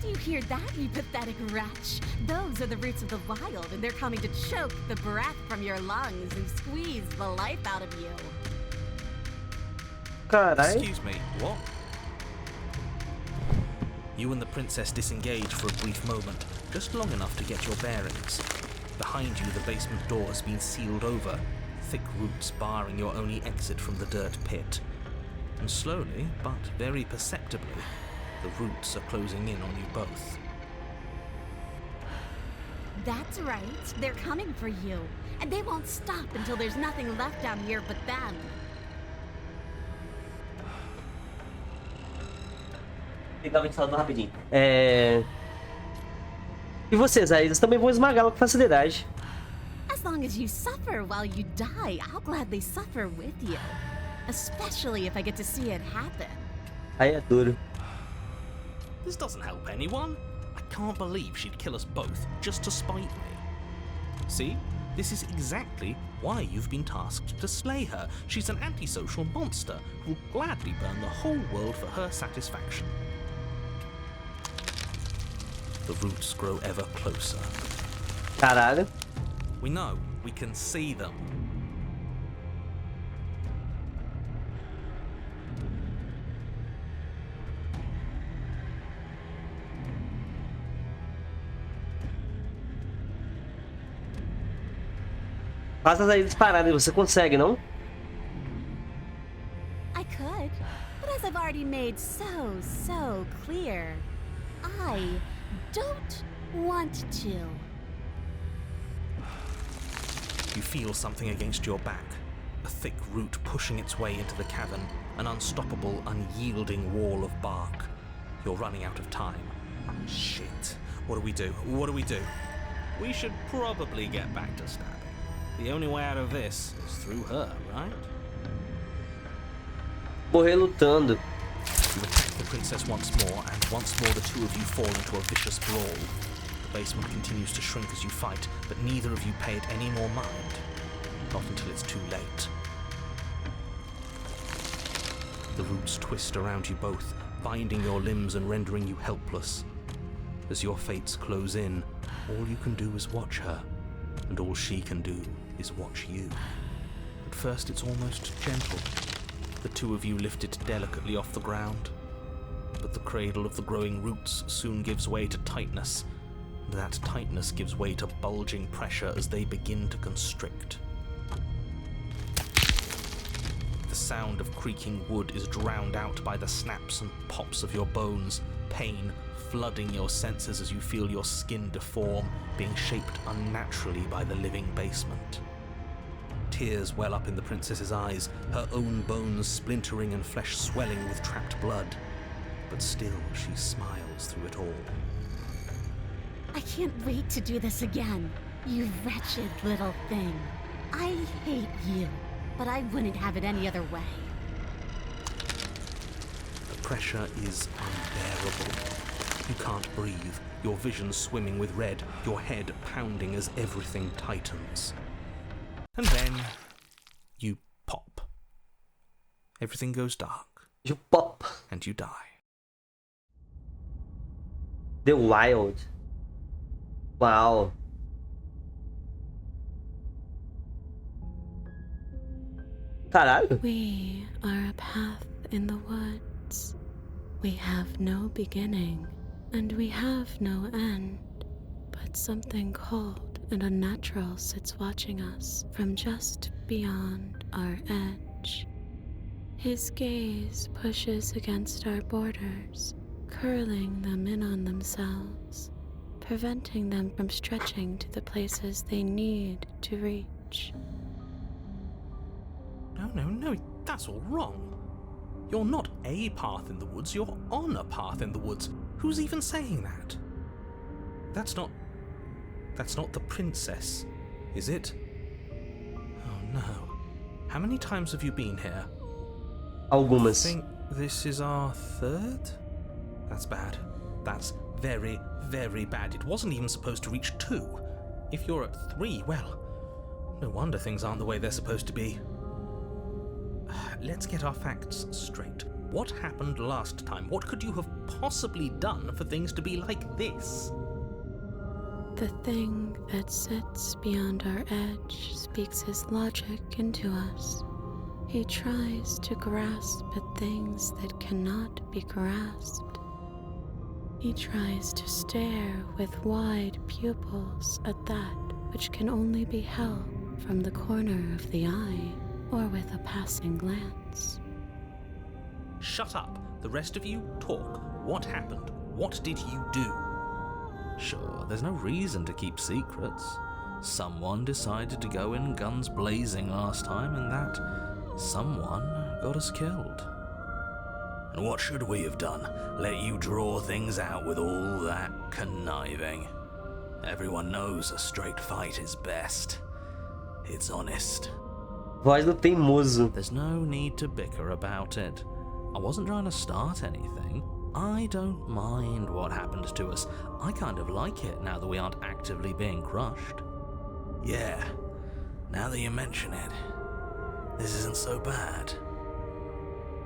Do you hear that, you pathetic wretch? Those are the roots of the wild, and they're coming to choke the breath from your lungs and squeeze the life out of you. Carai. Excuse me, what? You and the princess disengage for a brief moment, just long enough to get your bearings. Behind you, the basement door has been sealed over, thick roots barring your only exit from the dirt pit. And slowly, but very perceptibly, the roots are closing in on you both. That's right. They're coming for you. And they won't stop until there's nothing left down here but them. Pegar o ventilador rapidinho. E vocês, aí, eles também vão esmagá-la com facilidade. As long as you suffer while you die, I'll gladly suffer with you. Especially if I get to see it happen. Aí é duro. This doesn't help anyone. I can't believe she'd kill us both just to spite me. See? This is exactly why you've been tasked to slay her. She's an antisocial monster who will gladly burn the whole world for her satisfaction. The roots grow ever closer. Caralho. We know. We can see them. Faz as aí disparadas, você consegue, não? I could, but as I've already made so clear, I don't want to. You feel something against your back. A thick root pushing its way into the cavern. An unstoppable, unyielding wall of bark. You're running out of time. Shit. What do we do? What do we do? We should probably get back to stabbing. The only way out of this is through her, right? Morrer lutando. You attack the princess once more, and once more the two of you fall into a vicious brawl. The basement continues to shrink as you fight, but neither of you pay it any more mind. Not until it's too late. The roots twist around you both, binding your limbs and rendering you helpless. As your fates close in, all you can do is watch her, and all she can do is watch you. At first it's almost gentle. The two of you lift it delicately off the ground. But the cradle of the growing roots soon gives way to tightness, and that tightness gives way to bulging pressure as they begin to constrict. The sound of creaking wood is drowned out by the snaps and pops of your bones, pain flooding your senses as you feel your skin deform, being shaped unnaturally by the living basement. Tears well up in the princess's eyes, her own bones splintering and flesh swelling with trapped blood. But still she smiles through it all. I can't wait to do this again. You wretched little thing. I hate you, but I wouldn't have it any other way. The pressure is unbearable. You can't breathe, your vision swimming with red, your head pounding as everything tightens. And then you pop. Everything goes dark. You pop. And you die. The Wild. Uau. Caralho. We are a path in the woods. We have no beginning, and we have no end. But something cold and unnatural sits watching us from just beyond our edge. His gaze pushes against our borders, curling them in on themselves, preventing them from stretching to the places they need to reach. No, that's all wrong. You're not a path in the woods, you're on a path in the woods. Who's even saying that? That's not the princess, is it? Oh no. How many times have you been here? Algumas. I think this is our third? That's bad. That's very, very bad. It wasn't even supposed to reach 2. If you're at 3, well, no wonder things aren't the way they're supposed to be. Let's get our facts straight. What happened last time? What could you have possibly done for things to be like this? The thing that sits beyond our edge speaks his logic into us. He tries to grasp at things that cannot be grasped. He tries to stare with wide pupils at that which can only be held from the corner of the eye or with a passing glance. Shut up. The rest of you talk. What happened? What did you do? Sure, there's no reason to keep secrets. Someone decided to go in guns blazing last time, and that someone got us killed. And what should we have done? Let you draw things out with all that conniving? Everyone knows a straight fight is best. It's honest. Voz do teimoso. There's no need to bicker about it. I wasn't trying to start anything. I don't mind what happened to us. I kind of like it now that we aren't actively being crushed. Yeah, now that you mention it, this isn't so bad.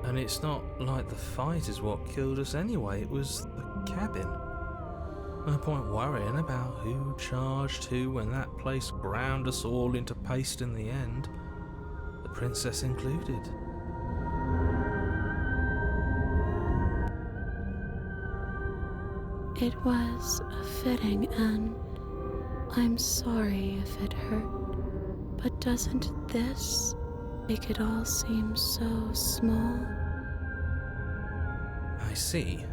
And it's not like the fight is what killed us anyway, it was the cabin. No point worrying about who charged who when that place ground us all into paste in the end. The princess included. It was a fitting end. I'm sorry if it hurt, but doesn't this make it all seem so small? I see.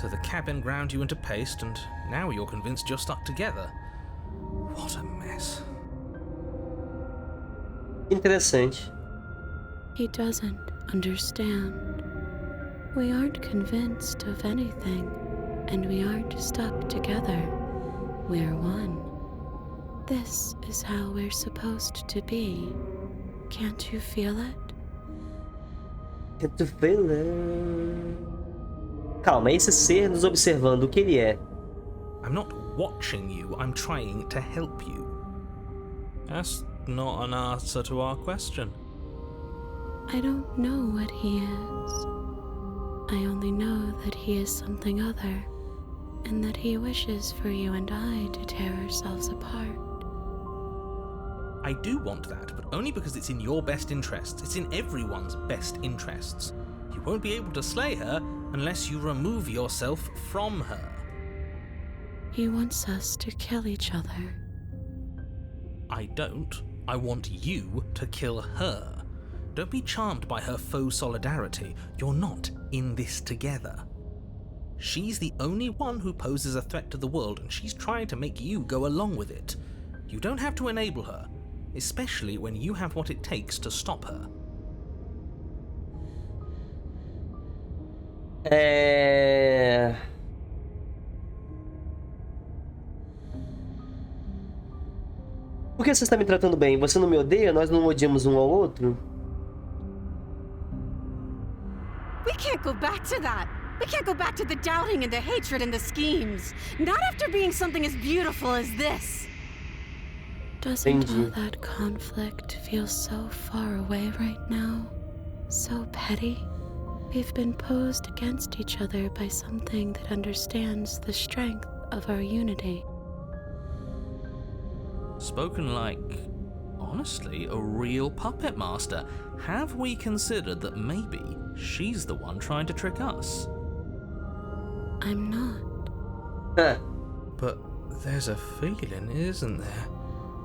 So the cabin ground you into paste, and now you're convinced you're stuck together. What a mess. Interessante. He doesn't understand. We aren't convinced of anything, and we aren't stuck together. We're one. This is how we're supposed to be. Can't you feel it? Can't you feel it? Calma, esse ser nos observando, o que ele é? I'm not watching you, I'm trying to help you. That's not an answer to our question. I don't know what he is. I only know that he is something other, and that he wishes for you and I to tear ourselves apart. I do want that, but only because it's in your best interests. It's in everyone's best interests. You won't be able to slay her unless you remove yourself from her. He wants us to kill each other. I don't. I want you to kill her. Don't be charmed by her faux solidarity. You're not in this together. She's the only one who poses a threat to the world, and she's trying to make you go along with it. You don't have to enable her, especially when you have what it takes to stop her. Por que você está me tratando bem? Você não me odeia? Nós não odiamos um ao outro? We can't go back to that. We can't go back to the doubting and the hatred and the schemes. Not after being something as beautiful as this. Doesn't all that conflict feel so far away right now? So petty? We've been posed against each other by something that understands the strength of our unity. Spoken like, honestly, a real puppet master. Have we considered that maybe she's the one trying to trick us? I'm not. But there's a feeling, isn't there?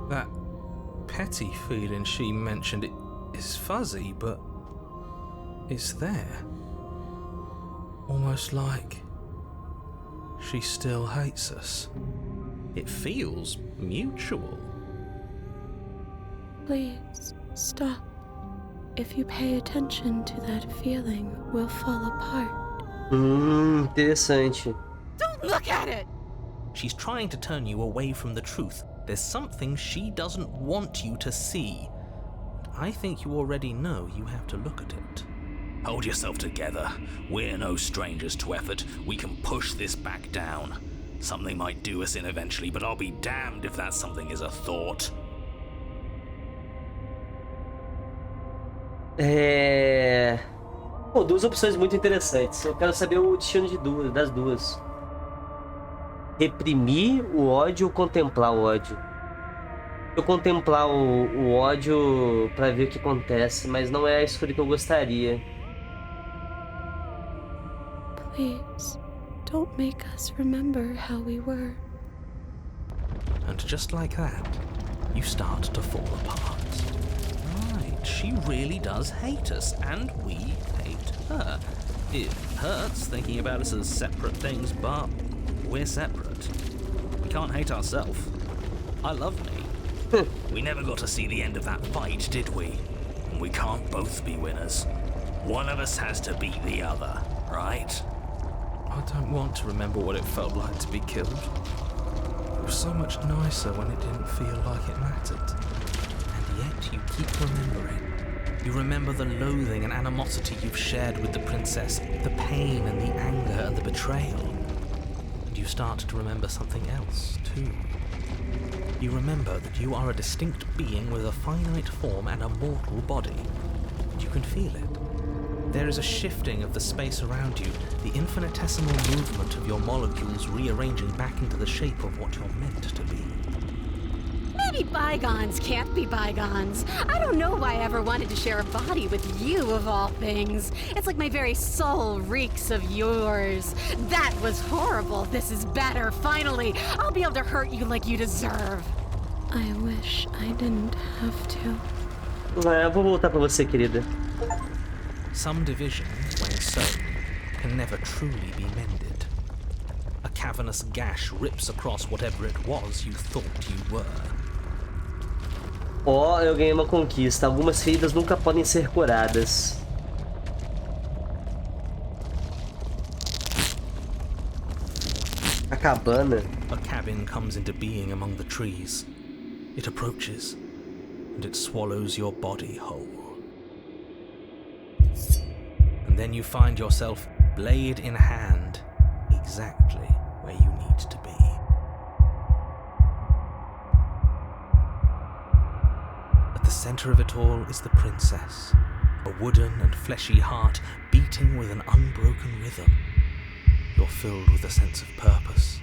That petty feeling she mentioned, it is fuzzy, but it's there. Almost like she still hates us. It feels mutual. Please, stop. If you pay attention to that feeling, we'll fall apart. Interessante. Don't look at it! She's trying to turn you away from the truth. There's something she doesn't want you to see. I think you already know you have to look at it. Hold yourself together. We're no strangers to effort. We can push this back down. Something might do us in eventually, but I'll be damned if that something is a thought. Pô, duas opções muito interessantes. Eu quero saber o destino das duas. Reprimir o ódio ou contemplar o ódio? Eu contemplar o ódio pra ver o que acontece, mas não é a escolha que eu gostaria. Please, don't make us remember how we were. And just like that, you start to fall apart. Right, she really does hate us, and we hate her. It hurts thinking about us as separate things, but we're separate. We can't hate ourselves. I love me. We never got to see the end of that fight, did we? And we can't both be winners. One of us has to beat the other, right? I don't want to remember what it felt like to be killed. It was so much nicer when it didn't feel like it mattered. And yet you keep remembering. You remember the loathing and animosity you've shared with the princess, the pain and the anger and the betrayal. And you start to remember something else, too. You remember that you are a distinct being with a finite form and a mortal body. And you can feel it. There is a shifting of the space around you, the infinitesimal movement of your molecules rearranging back into the shape of what you're meant to be. Maybe bygones can't be bygones. I don't know why I ever wanted to share a body with you, of all things. It's like my very soul reeks of yours. That was horrible. This is better, finally. I'll be able to hurt you like you deserve. I wish I didn't have to. Eu vou voltar pra você, querida. Some divisions, when sown, can never truly be mended. A cavernous gash rips across whatever it was you thought you were. Ó, eu ganhei uma conquista. Algumas feridas nunca podem ser curadas. A cabana. A cabin comes into being among the trees. It approaches, and it swallows your body whole. And then you find yourself, blade in hand, exactly where you need to be. At the center of it all is the princess, a wooden and fleshy heart beating with an unbroken rhythm. You're filled with a sense of purpose.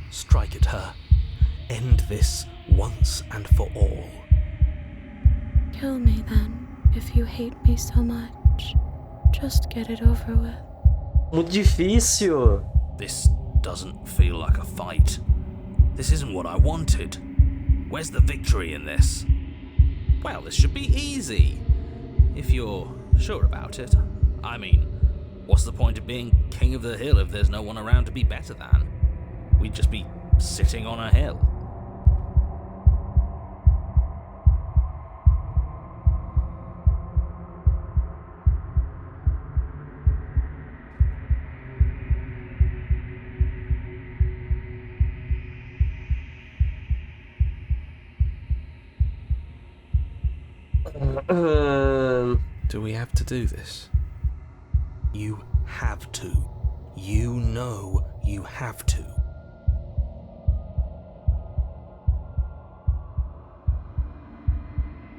Strike at her. End this once and for all. Kill me then, if you hate me so much. Just get it over with. Muito difícil. This doesn't feel like a fight. This isn't what I wanted. Where's the victory in this? Well, this should be easy. if you're sure about it. I mean, what's the point of being king of the hill if there's no one around to be better than? We'd just be sitting on a hill. Do we have to do this? You have to. You know you have to.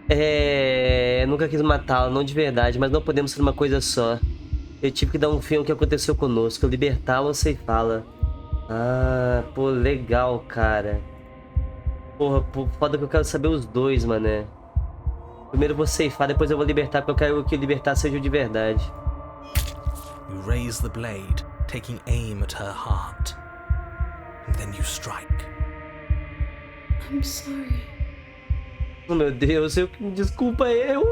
Eu nunca quis matá-la, não de verdade, mas não podemos ser uma coisa só. Eu tive que dar um fim ao que aconteceu conosco, libertá-la ou ceifá-la. Ah, pô, legal, cara. Porra, foda que eu quero saber os dois, mané. Primeiro eu vou ceifar, depois eu vou libertar, porque eu quero que libertar seja de verdade. You raise the blade, taking aim at her heart. And then you strike. I'm sorry. Oh, meu Deus, desculpa eu.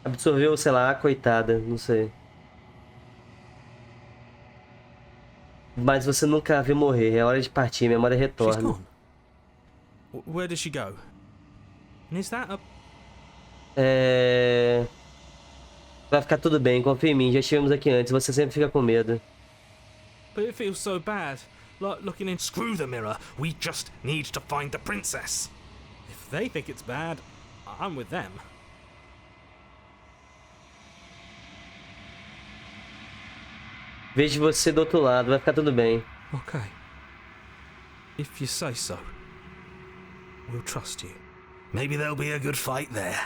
Absorveu, sei lá, coitada, não sei. Mas você nunca a viu morrer, é hora de partir, memória She's retorna. gone. Where does she go? And is that a... Vai ficar tudo bem, confia em mim, já estivemos aqui antes, você sempre fica com medo. But it feels so bad. Like looking in... Screw the mirror. We just need to find the princess. If they think it's bad, I'm with them. Vejo você do outro lado, vai ficar tudo bem. Okay. If you say so. We'll trust you. Maybe there'll be a good fight there.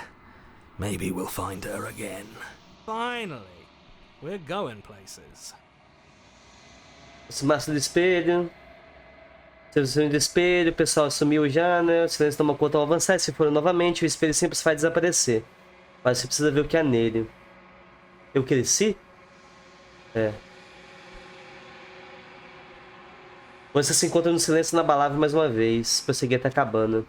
Maybe we'll find her again. Finally. We're going places. Aproximar-se do espelho. Seu do espelho, o pessoal sumiu já, né? O silêncio toma conta ao avançar. Se for novamente, o espelho sempre se faz desaparecer. Mas você precisa ver o que há nele. Eu cresci? É. Você se encontra no silêncio inabalável mais uma vez. Prosseguir até a cabana.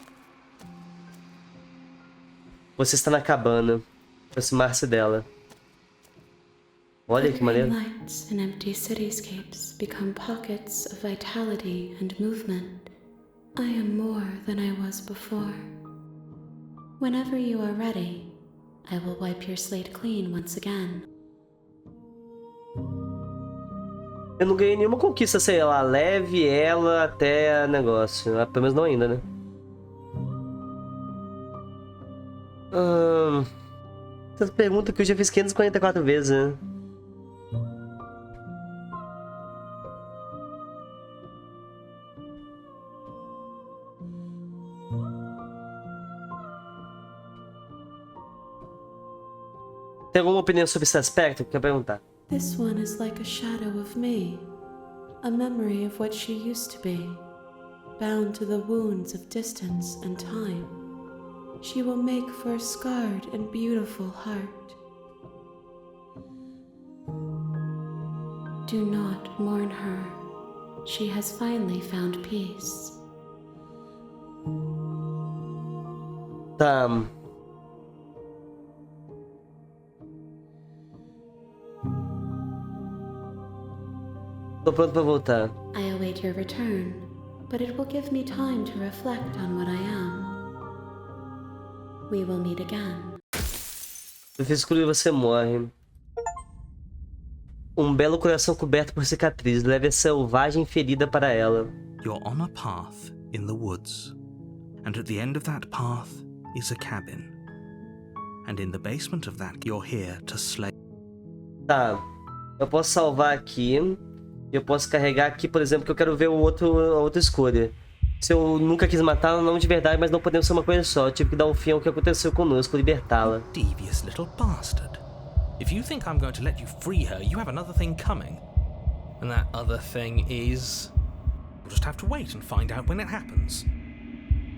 Você está na cabana. Aproximar-se dela. Olha que maneiro. Lights and empty cityscapes become pockets of vitality and movement. I am more than I was before. Whenever you are ready, I will wipe your slate clean once again. Eu não ganhei nenhuma conquista, sei lá, leve ela até negócio. Pelo menos não ainda, né? Essa pergunta que eu já fiz 544 vezes, né? Tem alguma opinião sobre esse aspecto? Quer perguntar? This one is like a shadow of me, a memory of what she used to be, bound to the wounds of distance and time. She will make for a scarred and beautiful heart. Do not mourn her. She has finally found peace. Tá. Tô pronto pra voltar. I await your return, but it will give me time to reflect on what I am. We will meet again. Eu fiz escuro e você morre. Um belo coração coberto por cicatrizes. Leve a selvagem ferida para ela. You're on a path in the woods, and at the end of that path is a cabin. And in the basement of that, you're here to slay. Tá. Eu posso salvar aqui. Eu posso carregar aqui, por exemplo, que eu quero ver a outra escolha. Se eu nunca quis matá-la, não de verdade, mas não podemos ser uma coisa só. Eu tive que dar um fim ao que aconteceu conosco, libertá-la. Devious little bastard. If you think I'm going to let you free her, you have another thing coming. And that other thing is... We'll just have to wait and find out when it happens.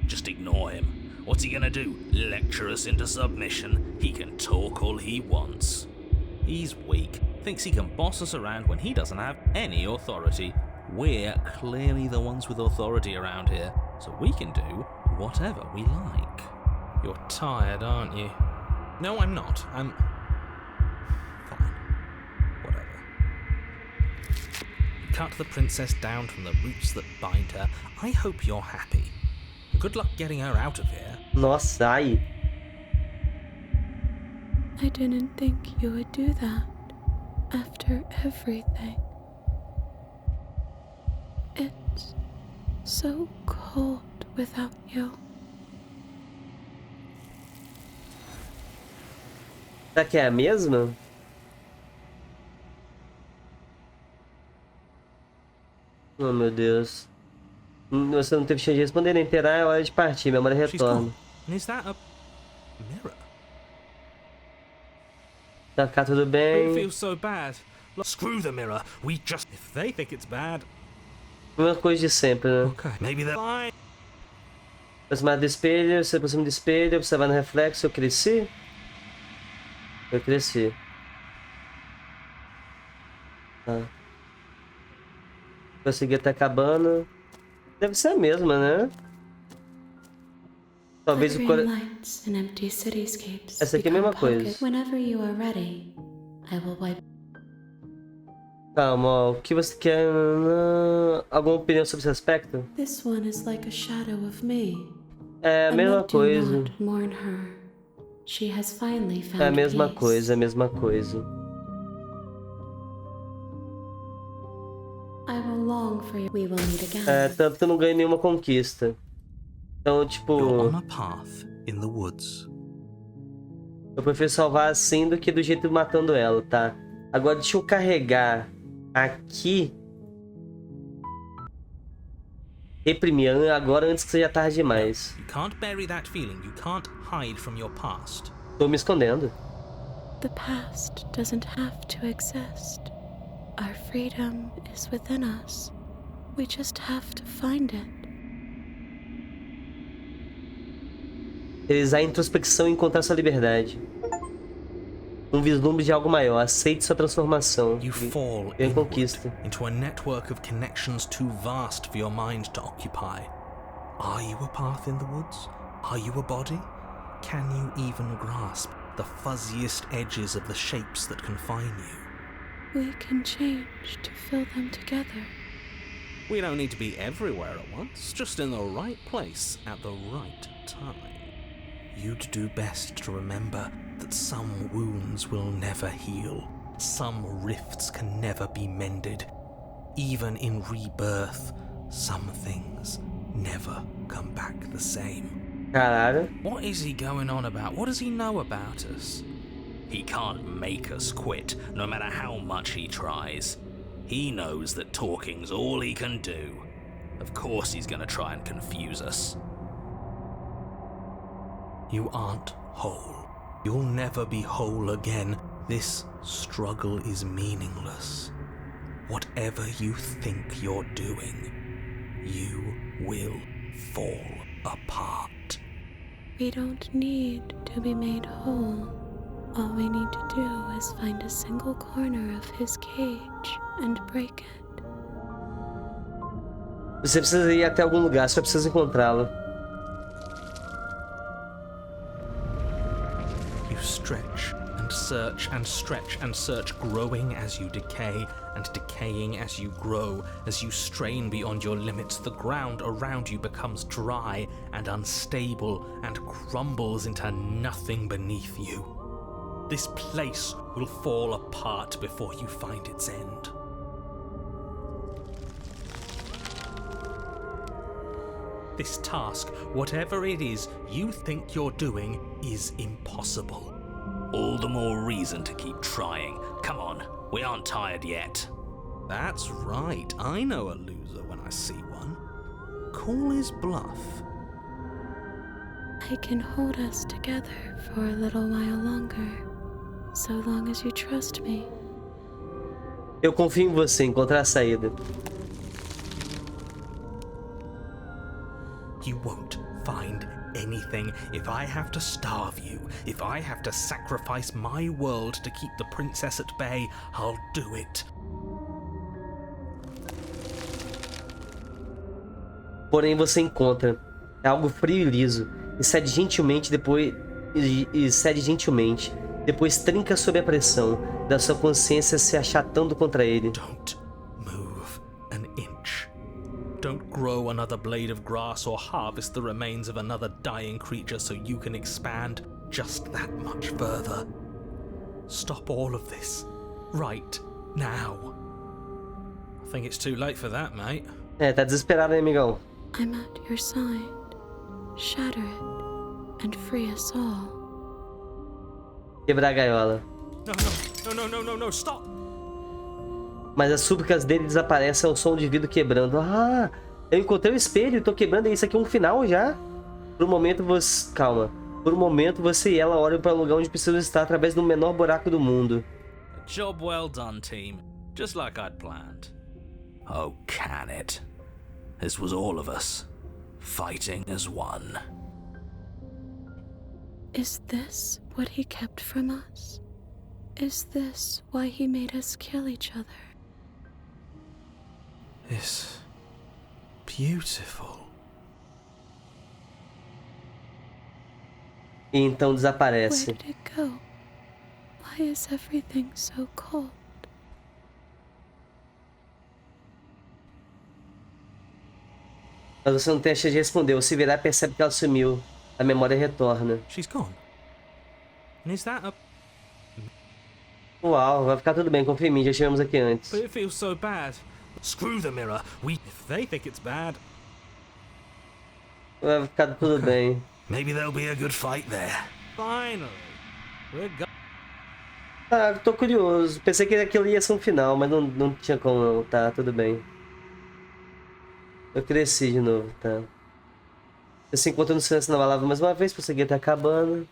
Just ignore him. What's he gonna do? Lecture us into submission? He can talk all he wants. He's weak. Thinks he can boss us around when he doesn't have any authority. We're clearly the ones with authority around here, so we can do whatever we like. You're tired, aren't you? No, I'm not. I'm... fine. Whatever. You cut the princess down from the roots that bind her. I hope you're happy. Good luck getting her out of here. Nossa, ai. I didn't think you would do that after everything. It's so cold without you. Será que é a mesma? Oh, meu Deus. Você não teve chance de responder nem terá, é hora de partir, memória She's retorna. gone. And is that a mirror? Tá cá, tudo It bem. feels so bad. Look, screw the mirror. We just... If they think it's bad, Mesma coisa de sempre, né? okay, maybe they're fine. Aproximar do espelho, se aproxima do espelho, observar no reflexo, eu cresci? Eu cresci. Tá. Consegui até a cabana. Deve ser a mesma, né? Talvez o Flickering coração. lights and empty cityscapes Essa aqui é a mesma become coisa. pocket. Whenever you are ready, I will wipe. Calma, ó. O que você quer? Alguma opinião sobre esse aspecto? This one is like a shadow of me. É a And mesma do coisa. not mourn her. She has finally found É a mesma peace. coisa, é a mesma coisa. I will long for you. We will meet again. É, tanto que eu não ganhei nenhuma conquista. Então, You're tipo, on a path in the woods. eu prefiro salvar assim do que do jeito matando ela, tá? Agora deixa eu carregar aqui. Reprimir agora antes que seja tarde demais. You can't bury that feeling. You can't hide from your past. Tô me escondendo. The past doesn't have to exist. Our freedom is within us. We just have to find it. Realizar a introspecção e encontrar sua liberdade. Um vislumbre de algo maior. Aceite sua transformação. You fall E inward conquista. into a network of connections too vast for your mind to occupy. Are you a path in the woods? Are you a body? Can you even grasp the fuzziest edges of the shapes that confine you? We can change to fill them together. We don't need to be everywhere at once, just in the right place at the right time. You'd do best to remember that some wounds will never heal. Some rifts can never be mended. Even in rebirth, some things never come back the same. Caralho. What is he going on about? What does he know about us? He can't make us quit, no matter how much he tries. He knows that talking's all he can do. Of course he's gonna try and confuse us. You aren't whole. You'll never be whole again. This struggle is meaningless. Whatever you think you're doing, you will fall apart. We don't need to be made whole. All we need to do is find a single corner of his cage and break it. Você precisa ir até algum lugar, você precisa encontrá-la. You stretch and search and stretch and search, growing as you decay and decaying as you grow. As you strain beyond your limits, the ground around you becomes dry and unstable and crumbles into nothing beneath you. This place will fall apart before you find its end. This task, whatever it is you think you're doing, is impossible. All the more reason to keep trying. Come on, we aren't tired yet. That's right, I know a loser when I see one. Call his bluff. I can hold us together for a little while longer, so long as you trust me. Eu confio em você, encontrar a saída. You won't find anything if I have to starve you. If I have to sacrifice my world to keep the princess at bay, I'll do it. Porém você encontra. É algo frio e liso. E cede gentilmente depois... E cede gentilmente. Depois trinca sob a pressão da sua consciência se achatando contra ele. Don't move an inch. Don't grow another blade of grass or harvest the remains of another dying creature so you can expand just that much further. Stop all of this. Right now. I think it's too late for that, mate. É, tá desesperado, hein, amigão? I'm at your side. Shatter it and free us all. Quebrar a gaiola. No, stop! Mas as súplicas dele desaparecem ao som de vidro quebrando. Ah, eu encontrei o espelho e tô quebrando. Isso aqui é um final já? Por um momento você... Calma. Por um momento você e ela olham para o lugar onde precisam estar através do menor buraco do mundo. Job well done, team. Just like I'd planned. Oh, can it? This was all of us, fighting as one. Is this what he kept from us? Is this why he made us kill each other? It's beautiful. E então desaparece. Where did it go? Why is everything so cold? Mas você não tem a chance de responder. Você virar e percebe que ela sumiu. A memória retorna. She's gone. And is that a... Uau, vai ficar tudo bem, confia em mim, já estivemos aqui antes. But it feels so bad. Screw the mirror. If they think it's bad... Vai ficar tudo bem. Maybe there'll be a good fight there. Finally. We're go... Ah, tô curioso. Pensei que aquilo ia ser um final, mas não tinha como não. Tá, tudo bem. Eu cresci de novo, tá. Você se encontra no silêncio na palavra mais uma vez, prosseguir até a cabana.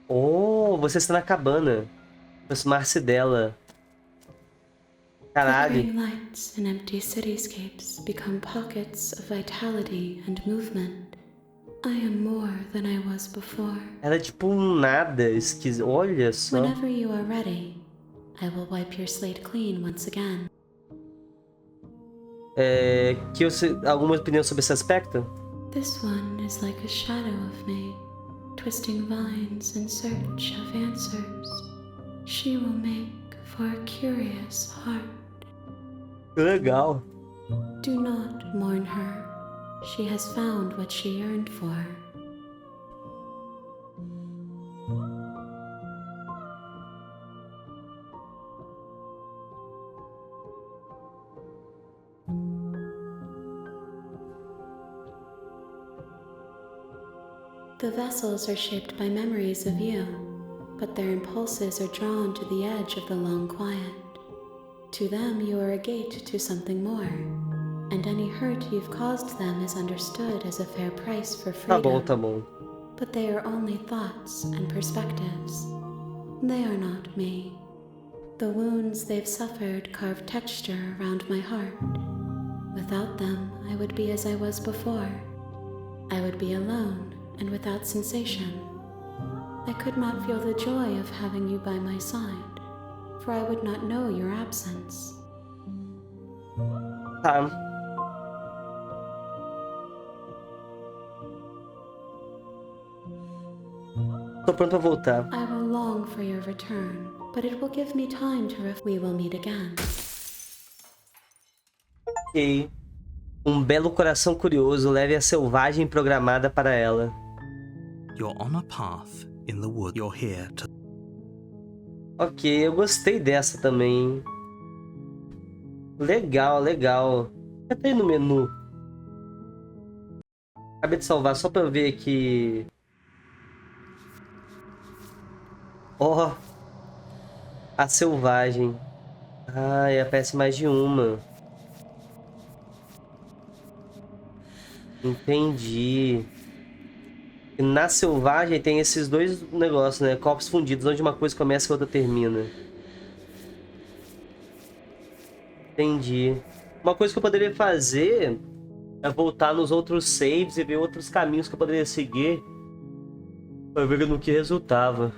Oh, você está na cabana. Aproximar-se dela. Caralho. Flickering lights in empty cityscapes become pockets of vitality and movement. I am more than I was before. Ela é tipo um nada esquisito. Olha só. Whenever you are ready, I will wipe your slate clean once again. Alguma opinião sobre esse aspecto? This one is like a shadow of me, twisting vines in search of answers. She will make for a curious heart. Legal. Do not mourn her. She has found what she yearned for. The vessels are shaped by memories of you, but their impulses are drawn to the edge of the long quiet. To them, you are a gate to something more, and any hurt you've caused them is understood as a fair price for freedom. Tá bom. But they are only thoughts and perspectives. They are not me. The wounds they've suffered carve texture around my heart. Without them, I would be as I was before. I would be alone and without sensation. I could not feel the joy of having you by my side, for I would not know your absence. Tá. Tô pronto a voltar. I will long for your return, but it will give me time to we will meet again. Ok. Um belo coração curioso, leve a selvagem programada para ela. You're on a path in the wood. You're here to... Ok, eu gostei dessa também. Legal, legal. Até aí no menu. Acabei de salvar só pra ver aqui. Ó. A selvagem. Ai, aparece mais de uma. Entendi. E na selvagem tem esses dois negócios, né? Copos fundidos, onde uma coisa começa e a outra termina. Entendi. Uma coisa que eu poderia fazer é voltar nos outros saves e ver outros caminhos que eu poderia seguir pra ver no que resultava.